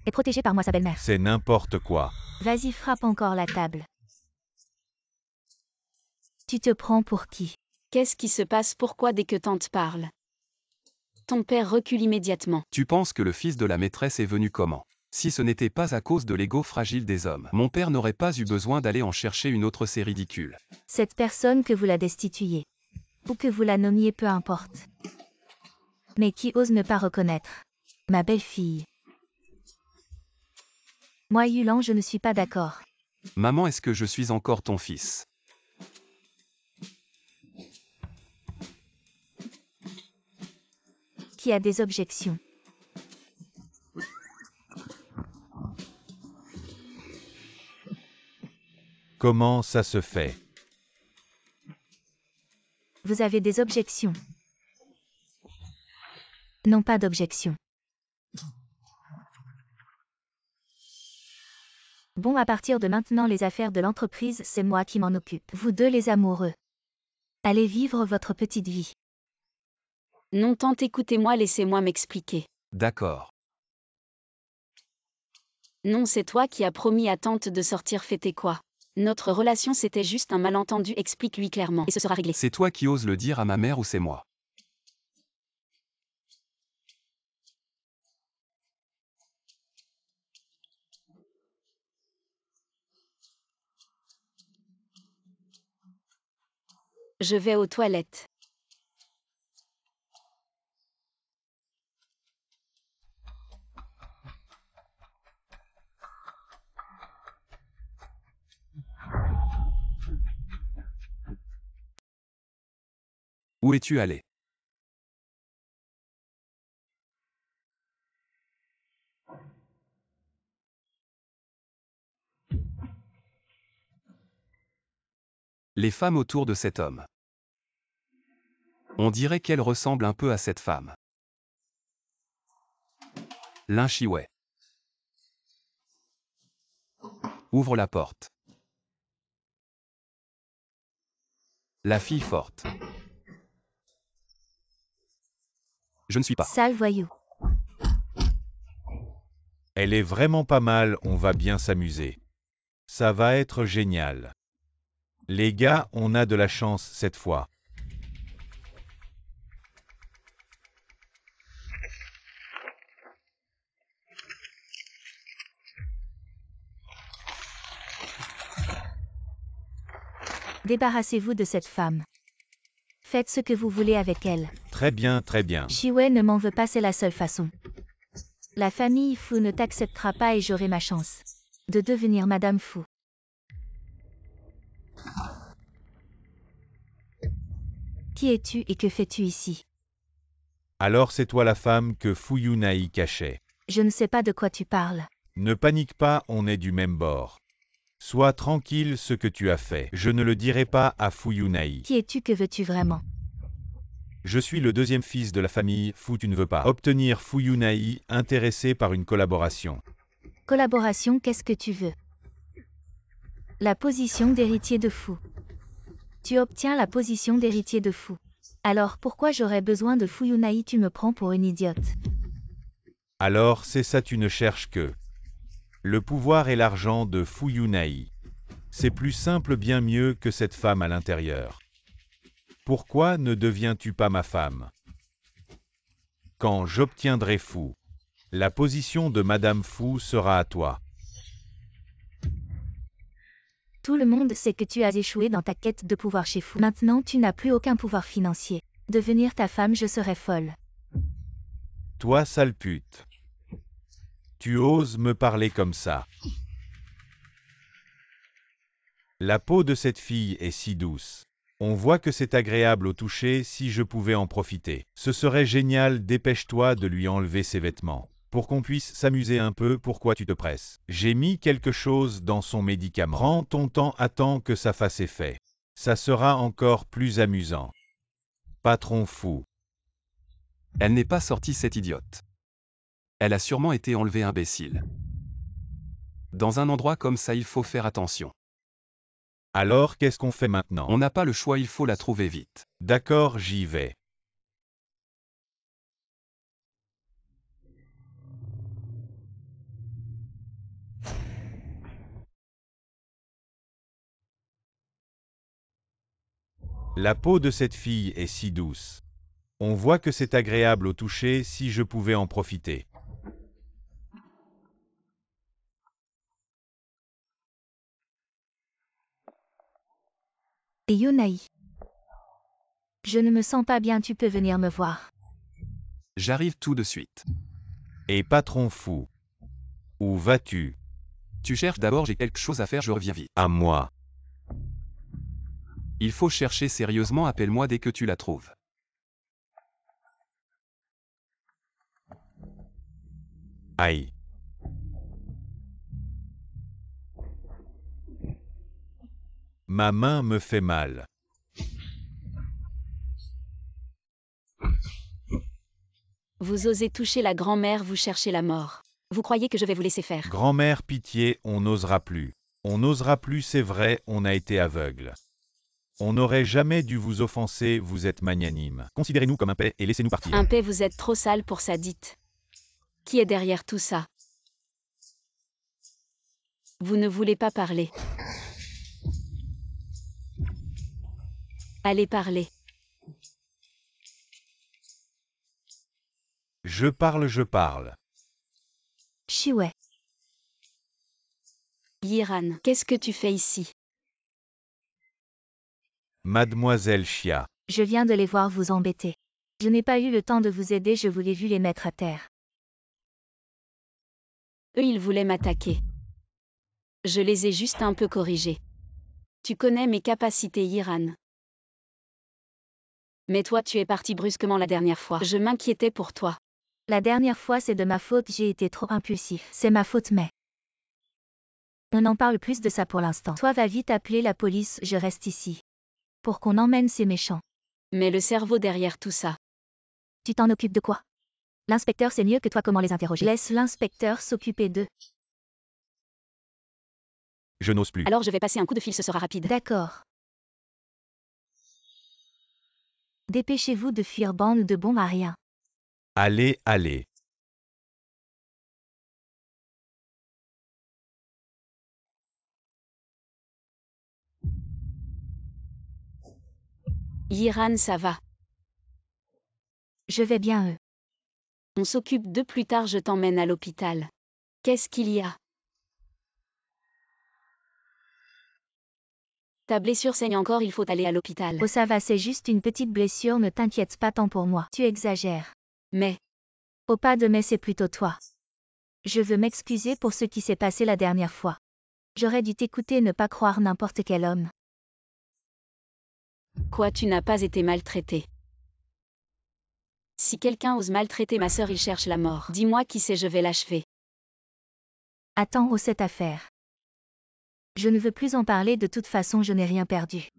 est protégée par moi, sa belle-mère. C'est n'importe quoi. Vas-y, frappe encore la table. Tu te prends pour qui? Qu'est-ce qui se passe? Pourquoi dès que tante parle, ton père recule immédiatement? Tu penses que le fils de la maîtresse est venu comment? Si ce n'était pas à cause de l'ego fragile des hommes, mon père n'aurait pas eu besoin d'aller en chercher une autre, c'est ridicule. Cette personne, que vous la destituiez, ou que vous la nommiez, peu importe. Mais qui ose ne pas reconnaître ma belle-fille? Moi, Yulan, je ne suis pas d'accord. Maman, est-ce que je suis encore ton fils? Qui a des objections? Comment ça se fait? Vous avez des objections? Non, pas d'objection. Bon, à partir de maintenant, les affaires de l'entreprise, c'est moi qui m'en occupe. Vous deux, les amoureux, allez vivre votre petite vie. Non, tante, écoutez-moi, laissez-moi m'expliquer. D'accord. Non, c'est toi qui as promis à tante de sortir fêter quoi? Notre relation, c'était juste un malentendu, explique-lui clairement, et ce sera réglé. C'est toi qui oses le dire à ma mère ou c'est moi? Je vais aux toilettes. Où es-tu allé? Les femmes autour de cet homme. On dirait qu'elle ressemble un peu à cette femme. Lin Shiwei. Ouvre la porte. La fille forte. Je ne suis pas. Sale voyou. Elle est vraiment pas mal, on va bien s'amuser. Ça va être génial. Les gars, on a de la chance cette fois. Débarrassez-vous de cette femme. Faites ce que vous voulez avec elle. Très bien, très bien. Shiwei ne m'en veut pas, c'est la seule façon. La famille Fu ne t'acceptera pas et j'aurai ma chance de devenir Madame Fu. Qui es-tu et que fais-tu ici? Alors c'est toi la femme que Fu Yunai cachait. Je ne sais pas de quoi tu parles. Ne panique pas, on est du même bord. Sois tranquille ce que tu as fait. Je ne le dirai pas à Fuyunaï. Qui es-tu, que veux-tu vraiment? Je suis le deuxième fils de la famille Fu, tu ne veux pas obtenir Fuyunaï, intéressé par une collaboration. Collaboration, qu'est-ce que tu veux? La position d'héritier de Fu. Tu obtiens la position d'héritier de Fu. Alors pourquoi j'aurais besoin de Fuyunaï? Tu me prends pour une idiote. Alors c'est ça, tu ne cherches que le pouvoir et l'argent de Fuyunaï. C'est plus simple, bien mieux que cette femme à l'intérieur. Pourquoi ne deviens-tu pas ma femme? Quand j'obtiendrai Fu, la position de Madame Fu sera à toi. Tout le monde sait que tu as échoué dans ta quête de pouvoir chez Fu. Maintenant tu n'as plus aucun pouvoir financier. Devenir ta femme, je serais folle. Toi, sale pute. Tu oses me parler comme ça. La peau de cette fille est si douce. On voit que c'est agréable au toucher, si je pouvais en profiter. Ce serait génial, dépêche-toi de lui enlever ses vêtements. Pour qu'on puisse s'amuser un peu, pourquoi tu te presses? J'ai mis quelque chose dans son médicament. Prends ton temps, attends que ça fasse effet. Ça sera encore plus amusant. Patron fou. Elle n'est pas sortie, cette idiote. Elle a sûrement été enlevée, imbécile. Dans un endroit comme ça, il faut faire attention. Alors qu'est-ce qu'on fait maintenant? On n'a pas le choix, il faut la trouver vite. D'accord, j'y vais. La peau de cette fille est si douce. On voit que c'est agréable au toucher, si je pouvais en profiter. Et Yunaï. Je ne me sens pas bien, tu peux venir me voir. J'arrive tout de suite. Et patron fou. Où vas-tu? Tu cherches d'abord, j'ai quelque chose à faire, je reviens vite. À moi. Il faut chercher sérieusement, appelle-moi dès que tu la trouves. Aïe. Ma main me fait mal. Vous osez toucher la grand-mère, vous cherchez la mort. Vous croyez que je vais vous laisser faire? Grand-mère, pitié, on n'osera plus. On n'osera plus, c'est vrai, on a été aveugle. On n'aurait jamais dû vous offenser, vous êtes magnanime. Considérez-nous comme un paix et laissez-nous partir. Un paix, vous êtes trop sale pour ça, dites. Qui est derrière tout ça? Vous ne voulez pas parler. Allez parler. Je parle. Chiouet. Yiran, qu'est-ce que tu fais ici? Mademoiselle Chia. Je viens de les voir vous embêter. Je n'ai pas eu le temps de vous aider, je voulais vu les mettre à terre. Eux, ils voulaient m'attaquer. Je les ai juste un peu corrigés. Tu connais mes capacités, Yiran. Mais toi, tu es parti brusquement la dernière fois. Je m'inquiétais pour toi. La dernière fois, c'est de ma faute, j'ai été trop impulsif. C'est ma faute, mais... On n'en parle plus de ça pour l'instant. Toi, va vite appeler la police, je reste ici. Pour qu'on emmène ces méchants. Mais le cerveau derrière tout ça. Tu t'en occupes de quoi? L'inspecteur sait mieux que toi comment les interroger. Laisse l'inspecteur s'occuper d'eux. Je n'ose plus. Alors je vais passer un coup de fil, ce sera rapide. D'accord. Dépêchez-vous de fuir, bande de bons à rien. Allez, allez. Yiran, ça va. Je vais bien, eux. On s'occupe d'eux plus tard, je t'emmène à l'hôpital. Qu'est-ce qu'il y a? Ta blessure saigne encore, il faut aller à l'hôpital. Oh, ça va, c'est juste une petite blessure, ne t'inquiète pas tant pour moi. Tu exagères. Mais, Oh, pas de mais, c'est plutôt toi. Je veux m'excuser pour ce qui s'est passé la dernière fois. J'aurais dû t'écouter et ne pas croire n'importe quel homme. quoi, tu n'as pas été maltraité? Si quelqu'un ose maltraiter ma sœur, il cherche la mort. Dis-moi qui c'est, je vais l'achever. Attends, oh cette affaire. Je ne veux plus en parler, de toute façon je n'ai rien perdu.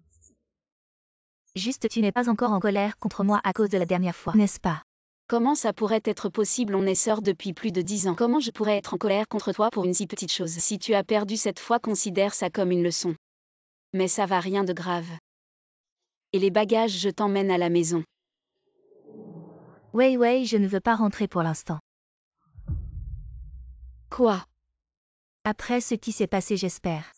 Juste tu n'es pas encore en colère contre moi à cause de la dernière fois, n'est-ce pas? Comment ça pourrait être possible? On est sœurs depuis plus de 10 ans. Comment je pourrais être en colère contre toi pour une si petite chose? Si tu as perdu cette fois, considère ça comme une leçon. Mais ça va, rien de grave. Et les bagages, je t'emmène à la maison. Ouais, je ne veux pas rentrer pour l'instant. Quoi? Après ce qui s'est passé, j'espère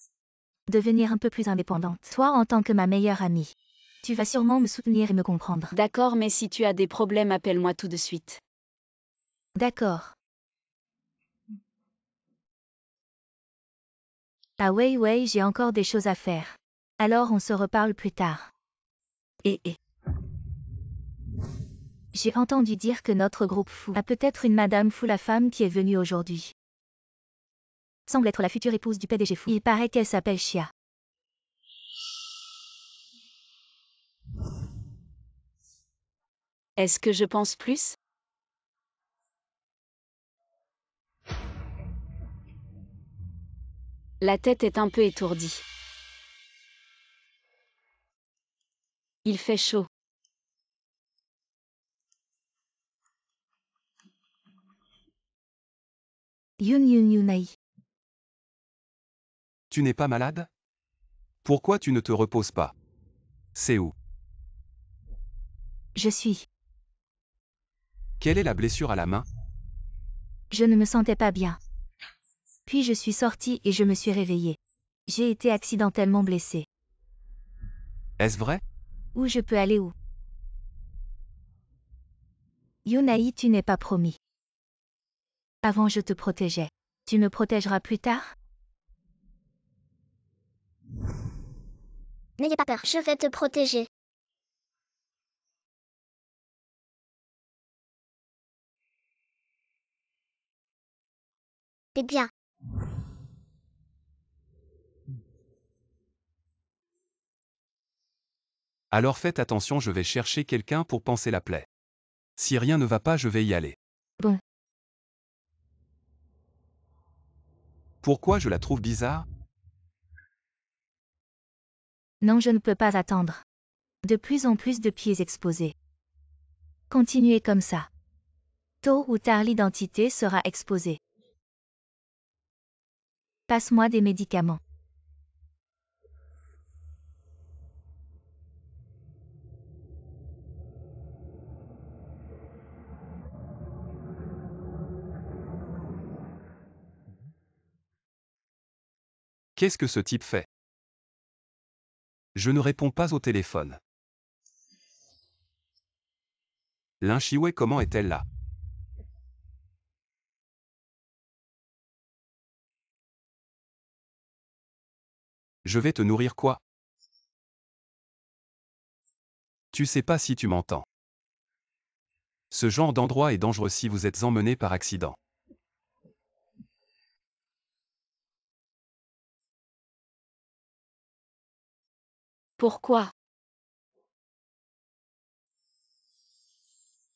devenir un peu plus indépendante. Toi, en tant que ma meilleure amie, tu vas sûrement me soutenir et me comprendre. D'accord, mais si tu as des problèmes, appelle-moi tout de suite. D'accord. Ah ouais, j'ai encore des choses à faire. Alors on se reparle plus tard. Et. J'ai entendu dire que notre groupe fou a peut-être une Madame Fou, la femme qui est venue aujourd'hui. Semble être la future épouse du PDG Fou. Il paraît qu'elle s'appelle Chia. Est-ce que je pense plus? La tête est un peu étourdie. Il fait chaud. Yun. Tu n'es pas malade? Pourquoi tu ne te reposes pas? C'est où? Je suis. Quelle est la blessure à la main? Je ne me sentais pas bien. Puis je suis sortie et je me suis réveillée. J'ai été accidentellement blessée. Est-ce vrai? Où je peux aller où? Yunaï, tu n'es pas promis. Avant je te protégeais. Tu me protégeras plus tard? N'ayez pas peur, je vais te protéger. C'est bien. Alors faites attention, je vais chercher quelqu'un pour panser la plaie. Si rien ne va pas, je vais y aller. Bon. Pourquoi je la trouve bizarre? Non, je ne peux pas attendre. De plus en plus de pieds exposés. Continuez comme ça. Tôt ou tard l'identité sera exposée. Passe-moi des médicaments. Qu'est-ce que ce type fait? Je ne réponds pas au téléphone. Lin Shiwei, comment est-elle là? Je vais te nourrir quoi? Tu sais pas si tu m'entends. Ce genre d'endroit est dangereux si vous êtes emmené par accident. Pourquoi?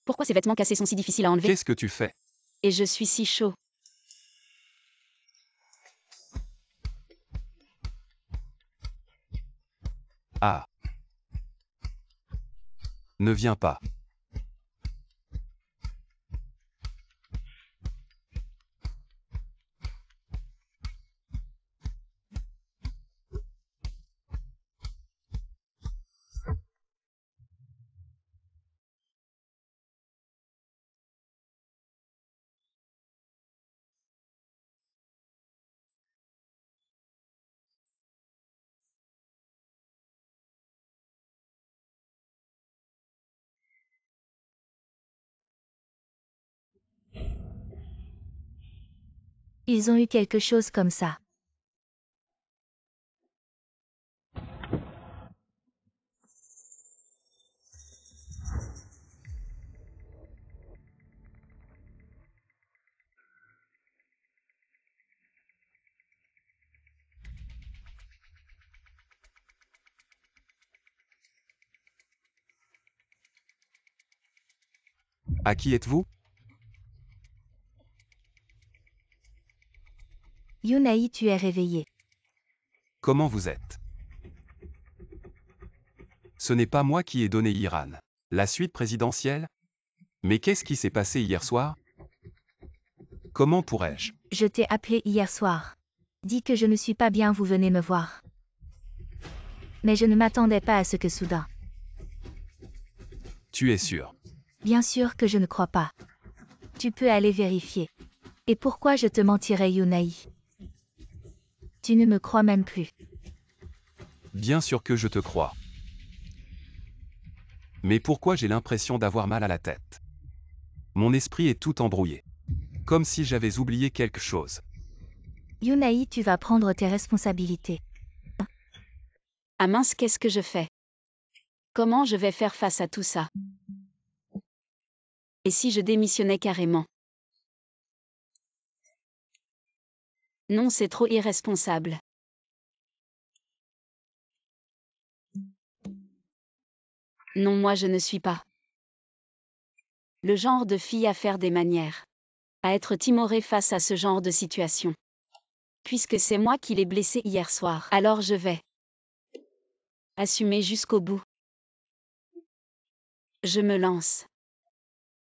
Pourquoi ces vêtements cassés sont si difficiles à enlever? Qu'est-ce que tu fais? Et je suis si chaud. Ah. Ne viens pas. Ils ont eu quelque chose comme ça. À qui êtes-vous? Yunaï, tu es réveillé. Comment vous êtes? Ce n'est pas moi qui ai donné Iran. La suite présidentielle? Mais qu'est-ce qui s'est passé hier soir? Comment pourrais-je? Je t'ai appelé hier soir. Dis que je ne suis pas bien, vous venez me voir. Mais je ne m'attendais pas à ce que soudain. Tu es sûr? Bien sûr que je ne crois pas. Tu peux aller vérifier. Et pourquoi je te mentirais, Yunaï? Tu ne me crois même plus. Bien sûr que je te crois. Mais pourquoi j'ai l'impression d'avoir mal à la tête? Mon esprit est tout embrouillé. Comme si j'avais oublié quelque chose. Yunaï, tu vas prendre tes responsabilités. Ah mince, qu'est-ce que je fais? Comment je vais faire face à tout ça? Et si je démissionnais carrément? Non, c'est trop irresponsable. Non, moi je ne suis pas le genre de fille à faire des manières, à être timorée face à ce genre de situation. Puisque c'est moi qui l'ai blessé hier soir, alors je vais assumer jusqu'au bout. Je me lance.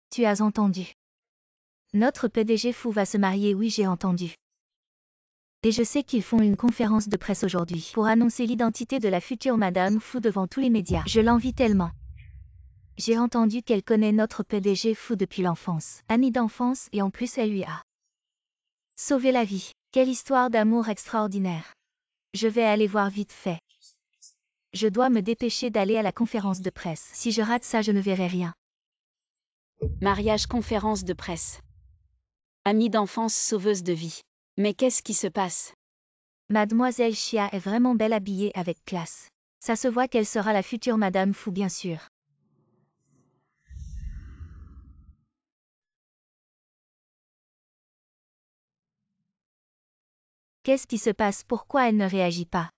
Tu as entendu. Notre PDG fou va se marier, oui, j'ai entendu. Et je sais qu'ils font une conférence de presse aujourd'hui pour annoncer l'identité de la future Madame Fou devant tous les médias. Je l'envie tellement. J'ai entendu qu'elle connaît notre PDG Fou depuis l'enfance, amie d'enfance, et en plus elle lui a sauvé la vie. Quelle histoire d'amour extraordinaire. Je vais aller voir vite fait. Je dois me dépêcher d'aller à la conférence de presse. Si je rate ça, je ne verrai rien. Mariage, conférence de presse. Amie d'enfance, sauveuse de vie. Mais qu'est-ce qui se passe? Mademoiselle Chia est vraiment belle habillée avec classe. Ça se voit qu'elle sera la future Madame Fou, bien sûr. Qu'est-ce qui se passe? Pourquoi elle ne réagit pas?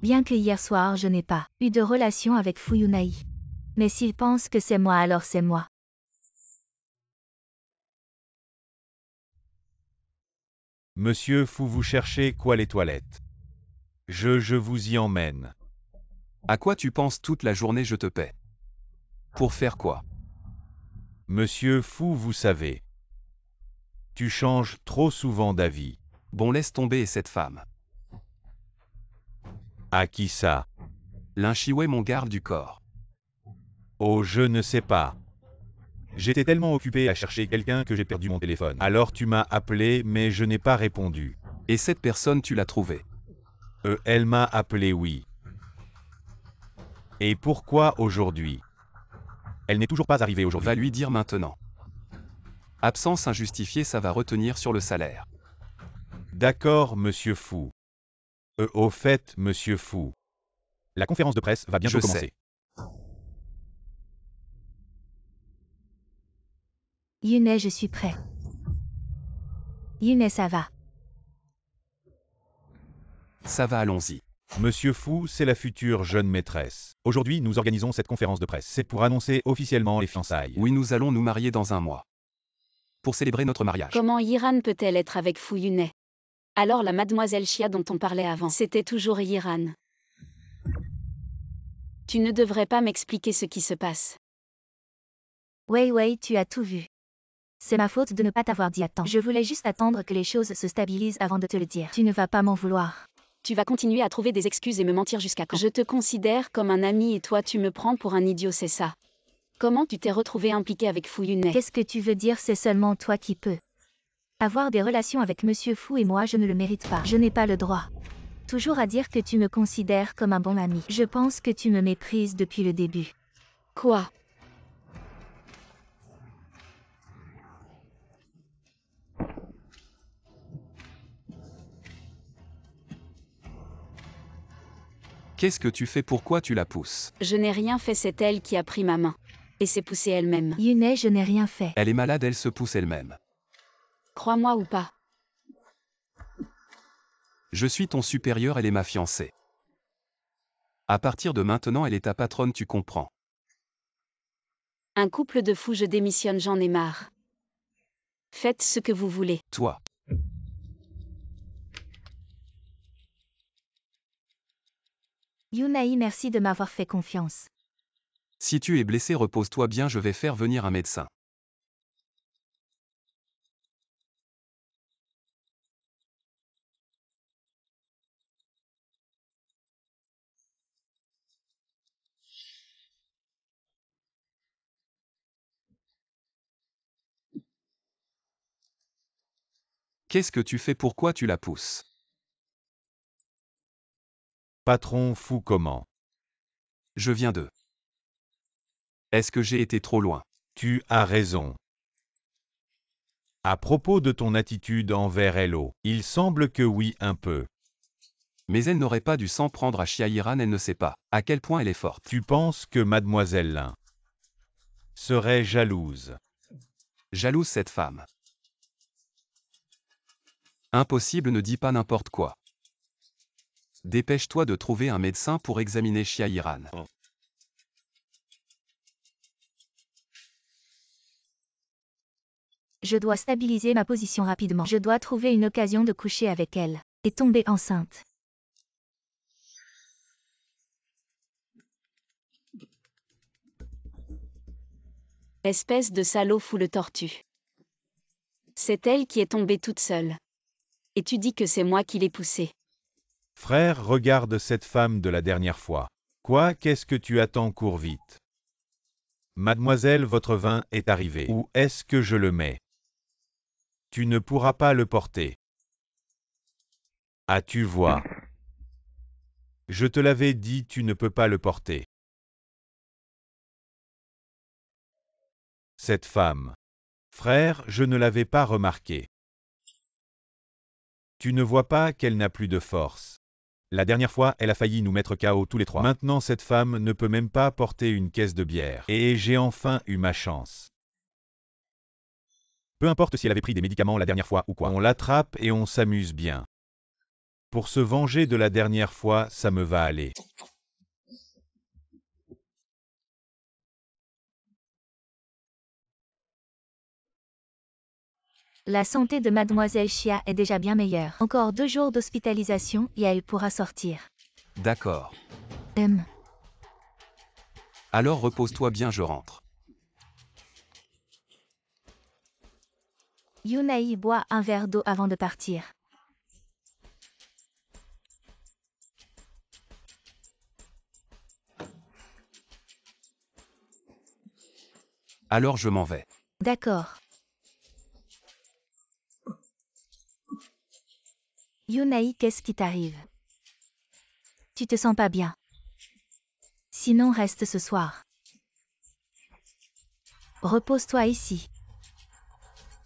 Bien que hier soir je n'ai pas eu de relation avec Fu Yunaï. Mais s'il pense que c'est moi, alors c'est moi. Monsieur Fou, vous cherchez quoi, les toilettes? Je vous y emmène. À quoi tu penses toute la journée, je te paie? Pour faire quoi? Monsieur Fou, vous savez. Tu changes trop souvent d'avis. Bon, laisse tomber cette femme. À qui ça? Lin Shiwei, mon garde du corps. Oh, je ne sais pas. J'étais tellement occupé à chercher quelqu'un que j'ai perdu mon téléphone. Alors tu m'as appelé, mais je n'ai pas répondu. Et cette personne, tu l'as trouvée? Elle m'a appelé, oui. Et pourquoi aujourd'hui? Elle n'est toujours pas arrivée aujourd'hui. Va lui dire maintenant. Absence injustifiée, ça va retenir sur le salaire. D'accord, monsieur Fou. Au fait, monsieur Fou. La conférence de presse va bientôt Je commencer. sais. Yunaï, je suis prêt. Yunaï, ça va. Ça va, allons-y. Monsieur Fou, c'est la future jeune maîtresse. Aujourd'hui, nous organisons cette conférence de presse. C'est pour annoncer officiellement les fiançailles. Oui, nous allons nous marier dans un mois. Pour célébrer notre mariage. Comment Iran peut-elle être avec Fu Yunaï? Alors la mademoiselle Chia dont on parlait avant, c'était toujours Iran. Tu ne devrais pas m'expliquer ce qui se passe. Ouais, tu as tout vu. C'est ma faute de ne pas t'avoir dit à temps. Je voulais juste attendre que les choses se stabilisent avant de te le dire. Tu ne vas pas m'en vouloir. Tu vas continuer à trouver des excuses et me mentir jusqu'à quand? Je te considère comme un ami et toi tu me prends pour un idiot, c'est ça? Comment tu t'es retrouvé impliqué avec Fu Yunaï? Qu'est-ce que tu veux dire? C'est seulement toi qui peux avoir des relations avec Monsieur Fou et moi je ne le mérite pas. Je n'ai pas le droit. Toujours à dire que tu me considères comme un bon ami. Je pense que tu me méprises depuis le début. Quoi? Qu'est-ce que tu fais? Pourquoi tu la pousses? Je n'ai rien fait, c'est elle qui a pris ma main. Et s'est poussée elle-même. Yunaï, je n'ai rien fait. Elle est malade, elle se pousse elle-même. Crois-moi ou pas. Je suis ton supérieur, elle est ma fiancée. À partir de maintenant, elle est ta patronne, tu comprends. Un couple de fous, je démissionne, j'en ai marre. Faites ce que vous voulez. Toi. Yunai, merci de m'avoir fait confiance. Si tu es blessé, repose-toi bien, je vais faire venir un médecin. Qu'est-ce que tu fais? Pourquoi tu la pousses? Patron fou comment? Je viens de. Est-ce que j'ai été trop loin? Tu as raison. À propos de ton attitude envers Hello, il semble que oui un peu. Mais elle n'aurait pas dû s'en prendre à Chiairan, elle ne sait pas à quel point elle est forte. Tu penses que Mademoiselle Lin serait jalouse? Jalouse cette femme. Impossible, ne dis pas n'importe quoi. Dépêche-toi de trouver un médecin pour examiner Chiairan. Je dois stabiliser ma position rapidement. Je dois trouver une occasion de coucher avec elle. Et tomber enceinte. Espèce de salaud foule tortue. C'est elle qui est tombée toute seule. Et tu dis que c'est moi qui l'ai poussée. Frère, regarde cette femme de la dernière fois. Quoi, qu'est-ce que tu attends? Cours vite. Mademoiselle, votre vin est arrivé. Où est-ce que je le mets? Tu ne pourras pas le porter. Ah, tu vois. Je te l'avais dit, tu ne peux pas le porter. Cette femme. Frère, je ne l'avais pas remarqué. Tu ne vois pas qu'elle n'a plus de force. La dernière fois, elle a failli nous mettre KO tous les trois. Maintenant, cette femme ne peut même pas porter une caisse de bière. Et j'ai enfin eu ma chance. Peu importe si elle avait pris des médicaments la dernière fois ou quoi. On l'attrape et on s'amuse bien. Pour se venger de la dernière fois, ça me va aller. La santé de Mademoiselle Chia est déjà bien meilleure. Encore 2 jours d'hospitalisation et elle pourra sortir. D'accord. Alors repose-toi bien, je rentre. Yunai boit un verre d'eau avant de partir. Alors je m'en vais. D'accord. Yunai, qu'est-ce qui t'arrive? Tu te sens pas bien? Sinon reste ce soir. Repose-toi ici.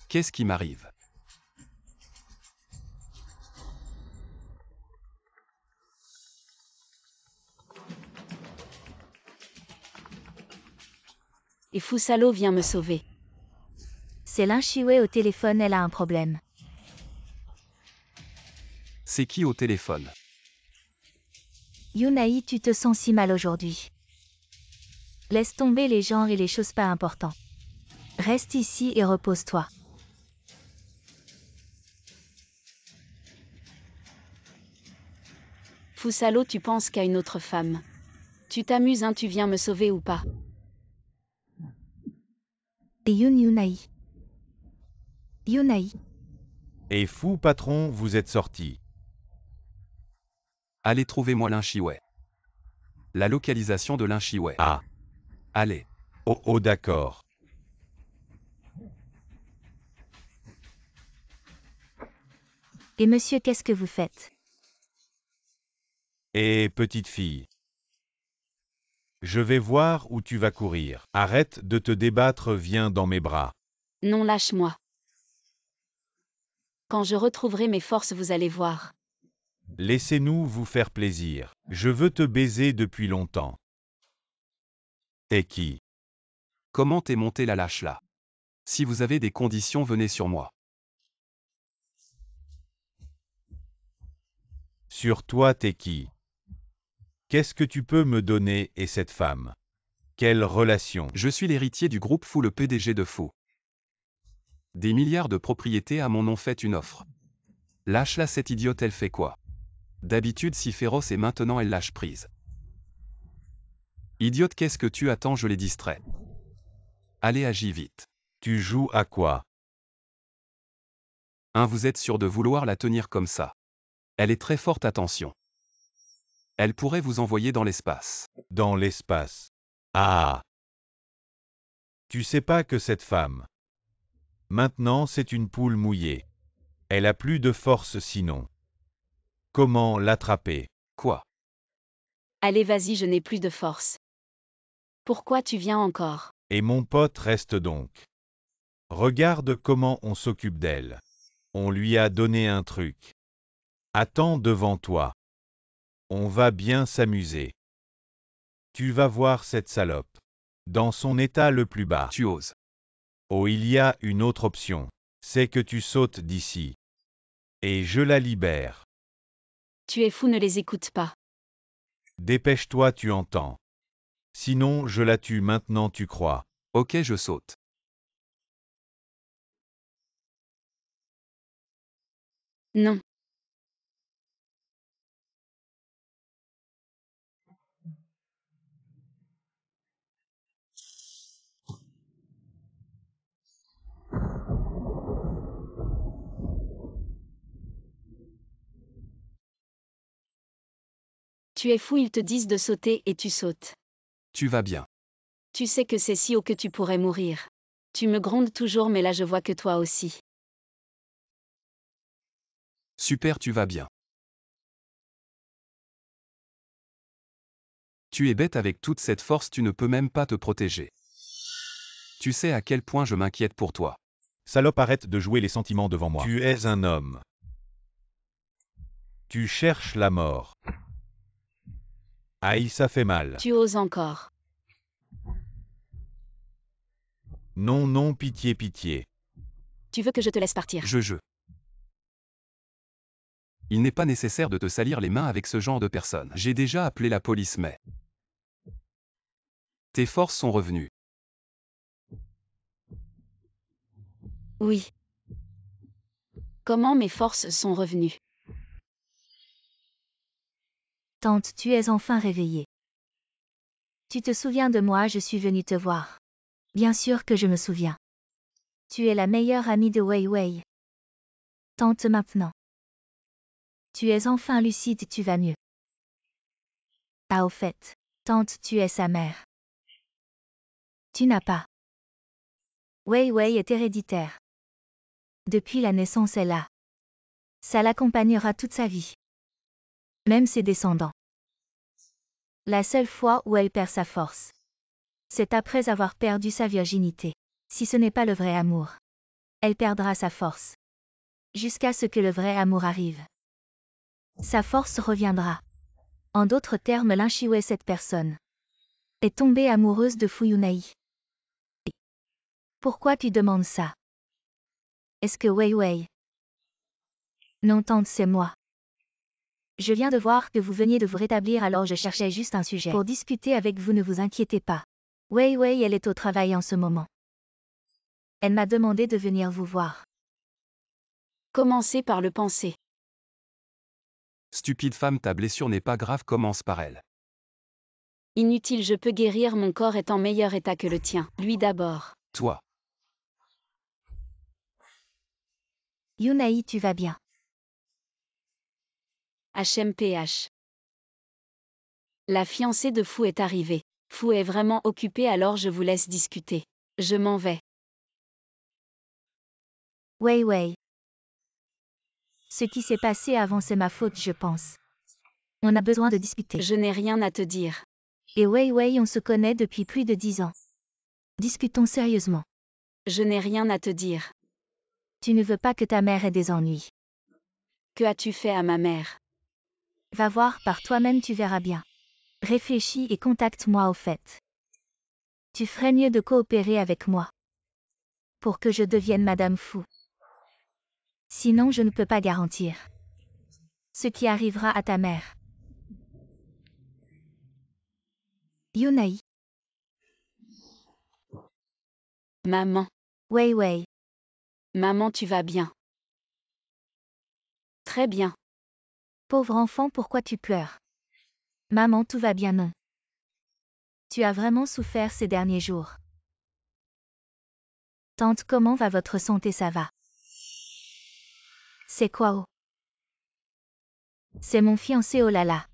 Qu'est-ce qui m'arrive? Et Fusalo vient me sauver. C'est Lin Shiwei au téléphone, elle a un problème. C'est qui au téléphone? Yunai, tu te sens si mal aujourd'hui. Laisse tomber les genres et les choses pas importantes. Reste ici et repose-toi. Fusalo, tu penses qu'à une autre femme. Tu t'amuses, hein, tu viens me sauver ou pas? Et Yunai. Yunai. Et fou patron, vous êtes sorti. Allez, trouvez-moi Lin Shiwei. La localisation de Lin Shiwei. Ah. Allez. Oh d'accord. Et monsieur, qu'est-ce que vous faites? Et petite fille. Je vais voir où tu vas courir. Arrête de te débattre, viens dans mes bras. Non, lâche-moi. Quand je retrouverai mes forces, vous allez voir. Laissez-nous vous faire plaisir. Je veux te baiser depuis longtemps. T'es qui? Comment t'es monté la lâche là? Si vous avez des conditions, venez sur moi. Sur toi, t'es qui? Qu'est-ce que tu peux me donner et cette femme? Quelle relation? Je suis l'héritier du groupe Fou, le PDG de Fou. Des milliards de propriétés à mon nom, fait une offre. Lâche-la, cette idiote, elle fait quoi? D'habitude si féroce et maintenant elle lâche prise. Idiote, qu'est-ce que tu attends? Je les distrais. Allez, agis vite. Tu joues à quoi? Vous êtes sûr de vouloir la tenir comme ça? Elle est très forte, attention. Elle pourrait vous envoyer dans l'espace. Dans l'espace. Ah! Tu sais pas que cette femme. Maintenant c'est une poule mouillée. Elle a plus de force sinon. Comment l'attraper? Quoi? Allez, vas-y, je n'ai plus de force. Pourquoi tu viens encore? Et mon pote reste donc. Regarde comment on s'occupe d'elle. On lui a donné un truc. Attends devant toi. On va bien s'amuser. Tu vas voir cette salope. Dans son état le plus bas. Tu oses. Oh, il y a une autre option. C'est que tu sautes d'ici. Et je la libère. Tu es fou, ne les écoute pas. Dépêche-toi, tu entends. Sinon, je la tue maintenant, tu crois. Ok, je saute. Non. Tu es fou, ils te disent de sauter et tu sautes. Tu vas bien. Tu sais que c'est si haut que tu pourrais mourir. Tu me grondes toujours, mais là je vois que toi aussi. Super, tu vas bien. Tu es bête, avec toute cette force, tu ne peux même pas te protéger. Tu sais à quel point je m'inquiète pour toi. Salope, arrête de jouer les sentiments devant moi. Tu es un homme. Tu cherches la mort. Aïe, ça fait mal. Tu oses encore. Non, non, pitié, pitié. Tu veux que je te laisse partir? Je. Il n'est pas nécessaire de te salir les mains avec ce genre de personne. J'ai déjà appelé la police, mais... Tes forces sont revenues. Oui. Comment mes forces sont revenues? Tante, tu es enfin réveillée. Tu te souviens de moi, je suis venue te voir. Bien sûr que je me souviens. Tu es la meilleure amie de Wei Wei. Tante, maintenant. Tu es enfin lucide, tu vas mieux. Ah, au fait, tante, tu es sa mère. Tu n'as pas. Wei Wei est héréditaire. Depuis la naissance, elle a. Ça l'accompagnera toute sa vie. Même ses descendants. La seule fois où elle perd sa force, c'est après avoir perdu sa virginité. Si ce n'est pas le vrai amour, elle perdra sa force. Jusqu'à ce que le vrai amour arrive. Sa force reviendra. En d'autres termes, Linchiwei, cette personne, est tombée amoureuse de Fu Yunai. Pourquoi tu demandes ça? Est-ce que Wei Wei? Non, tante, c'est moi. Je viens de voir que vous veniez de vous rétablir, alors je cherchais juste un sujet pour discuter avec vous, ne vous inquiétez pas. Wei Wei, elle est au travail en ce moment. Elle m'a demandé de venir vous voir. Commencez par le penser. Stupide femme, ta blessure n'est pas grave, commence par elle. Inutile, je peux guérir, mon corps est en meilleur état que le tien. Lui d'abord. Toi. Yunai, tu vas bien? HMPH. La fiancée de Fu est arrivée. Fu est vraiment occupée, alors je vous laisse discuter. Je m'en vais. Wei Wei. Ce qui s'est passé avant, c'est ma faute, je pense. On a besoin de discuter. Je n'ai rien à te dire. Et Wei Wei, on se connaît depuis plus de 10 ans. Discutons sérieusement. Je n'ai rien à te dire. Tu ne veux pas que ta mère ait des ennuis. Que as-tu fait à ma mère? Va voir par toi-même, tu verras bien. Réfléchis et contacte-moi au fait. Tu ferais mieux de coopérer avec moi. Pour que je devienne Madame Fu. Sinon, je ne peux pas garantir ce qui arrivera à ta mère. Yunai. Maman. Wei Wei. Maman, tu vas bien? Très bien. Pauvre enfant, pourquoi tu pleures? Maman, tout va bien, non? Tu as vraiment souffert ces derniers jours. Tante, comment va votre santé, ça va? C'est quoi, oh? C'est mon fiancé, oh là là.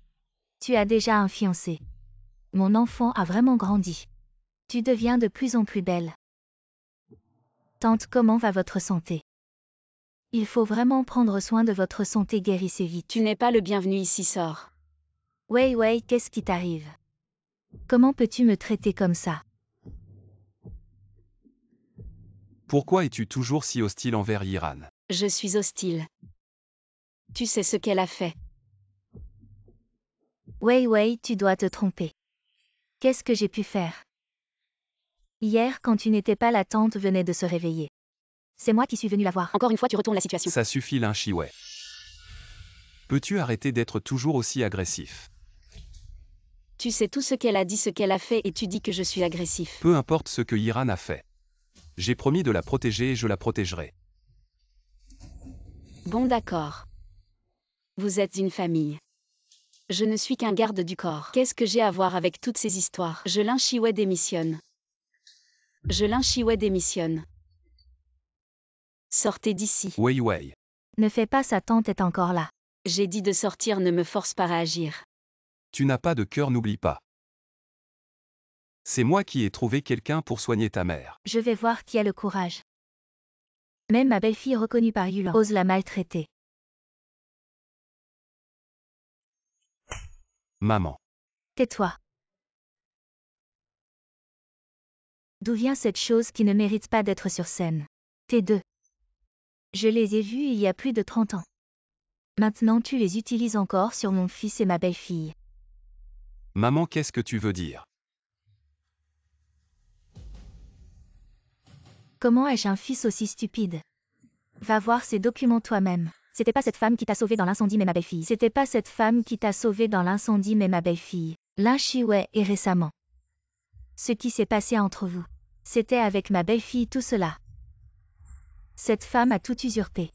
Tu as déjà un fiancé. Mon enfant a vraiment grandi. Tu deviens de plus en plus belle. Tante, comment va votre santé? Il faut vraiment prendre soin de votre santé, guérissez vite. Tu n'es pas le bienvenu ici, sors. Wei, qu'est-ce qui t'arrive? Comment peux-tu me traiter comme ça? Pourquoi es-tu toujours si hostile envers Yiran? Je suis hostile. Tu sais ce qu'elle a fait. Wei, tu dois te tromper. Qu'est-ce que j'ai pu faire? Hier, quand tu n'étais pas là, tante venait de se réveiller. C'est moi qui suis venue la voir. Encore une fois, tu retournes la situation. Ça suffit, Lin Shiwei. Peux-tu arrêter d'être toujours aussi agressif? Tu sais tout ce qu'elle a dit, ce qu'elle a fait et tu dis que je suis agressif. Peu importe ce que Yiran a fait. J'ai promis de la protéger et je la protégerai. Bon, d'accord. Vous êtes une famille. Je ne suis qu'un garde du corps. Qu'est-ce que j'ai à voir avec toutes ces histoires? Lin Shiwei démissionne. Lin Shiwei démissionne. Sortez d'ici. Wei. Ne fais pas ça, tante est encore là. J'ai dit de sortir, ne me force pas à agir. Tu n'as pas de cœur, n'oublie pas. C'est moi qui ai trouvé quelqu'un pour soigner ta mère. Je vais voir qui a le courage. Même ma belle-fille reconnue par Yulan ose la maltraiter. Maman. Tais-toi. D'où vient cette chose qui ne mérite pas d'être sur scène? Tes deux. Je les ai vus il y a plus de 30 ans. Maintenant tu les utilises encore sur mon fils et ma belle-fille. Maman, qu'est-ce que tu veux dire? Comment ai-je un fils aussi stupide? Va voir ces documents toi-même. C'était pas cette femme qui t'a sauvé dans l'incendie mais ma belle-fille. C'était pas cette femme qui t'a sauvé dans l'incendie mais ma belle-fille. Lin Shiwei et récemment. Ce qui s'est passé entre vous. C'était avec ma belle-fille tout cela. Cette femme a tout usurpé.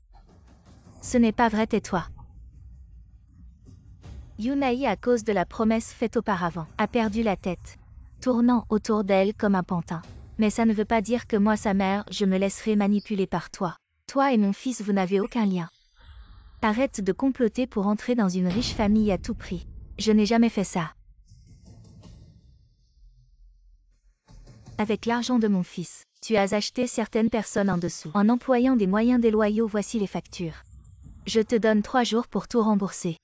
Ce n'est pas vrai, tais-toi. Yunai, à cause de la promesse faite auparavant, a perdu la tête, tournant autour d'elle comme un pantin. Mais ça ne veut pas dire que moi, sa mère, je me laisserai manipuler par toi. Toi et mon fils, vous n'avez aucun lien. Arrête de comploter pour entrer dans une riche famille à tout prix. Je n'ai jamais fait ça. Avec l'argent de mon fils, tu as acheté certaines personnes en dessous. En employant des moyens déloyaux, voici les factures. Je te donne 3 jours pour tout rembourser.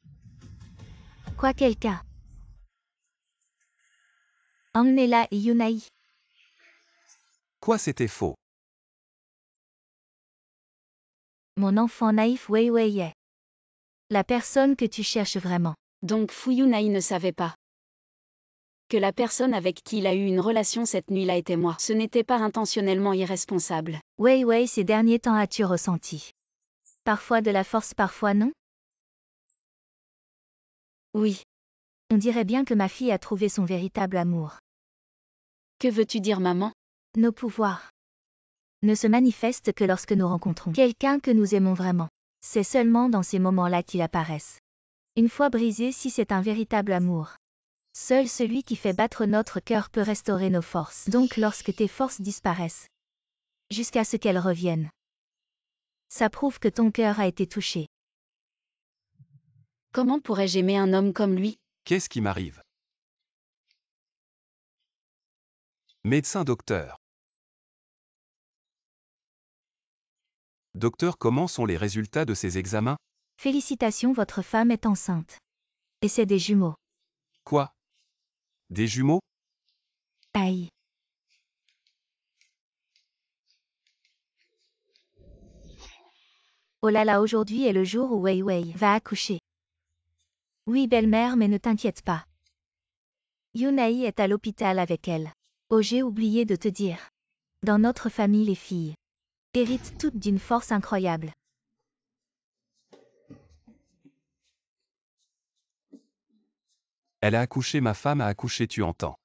Quoi, quelqu'un? Emmenez-la et Yunai. Quoi, c'était faux? Mon enfant naïf, Wei. La personne que tu cherches vraiment. Donc Fu Yunai ne savait pas que la personne avec qui il a eu une relation cette nuit-là était moi. Ce n'était pas intentionnellement irresponsable. Wei, ces derniers temps as-tu ressenti? Parfois de la force, parfois non? Oui. On dirait bien que ma fille a trouvé son véritable amour. Que veux-tu dire, maman? Nos pouvoirs ne se manifestent que lorsque nous rencontrons quelqu'un que nous aimons vraiment. C'est seulement dans ces moments-là qu'ils apparaissent. Une fois brisés, si c'est un véritable amour. Seul celui qui fait battre notre cœur peut restaurer nos forces. Donc lorsque tes forces disparaissent, jusqu'à ce qu'elles reviennent, ça prouve que ton cœur a été touché. Comment pourrais-je aimer un homme comme lui? Qu'est-ce qui m'arrive? Médecin docteur. Docteur, comment sont les résultats de ces examens? Félicitations, votre femme est enceinte. Et c'est des jumeaux. Quoi? Des jumeaux? Aïe. Oh là là, aujourd'hui est le jour où Wei va accoucher. Oui, belle-mère, mais ne t'inquiète pas. Yunai est à l'hôpital avec elle. Oh, j'ai oublié de te dire. Dans notre famille, les filles héritent toutes d'une force incroyable. Elle a accouché, ma femme a accouché, tu entends?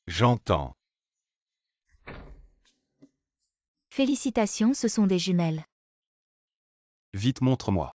J'entends. Félicitations, ce sont des jumelles. Vite, montre-moi.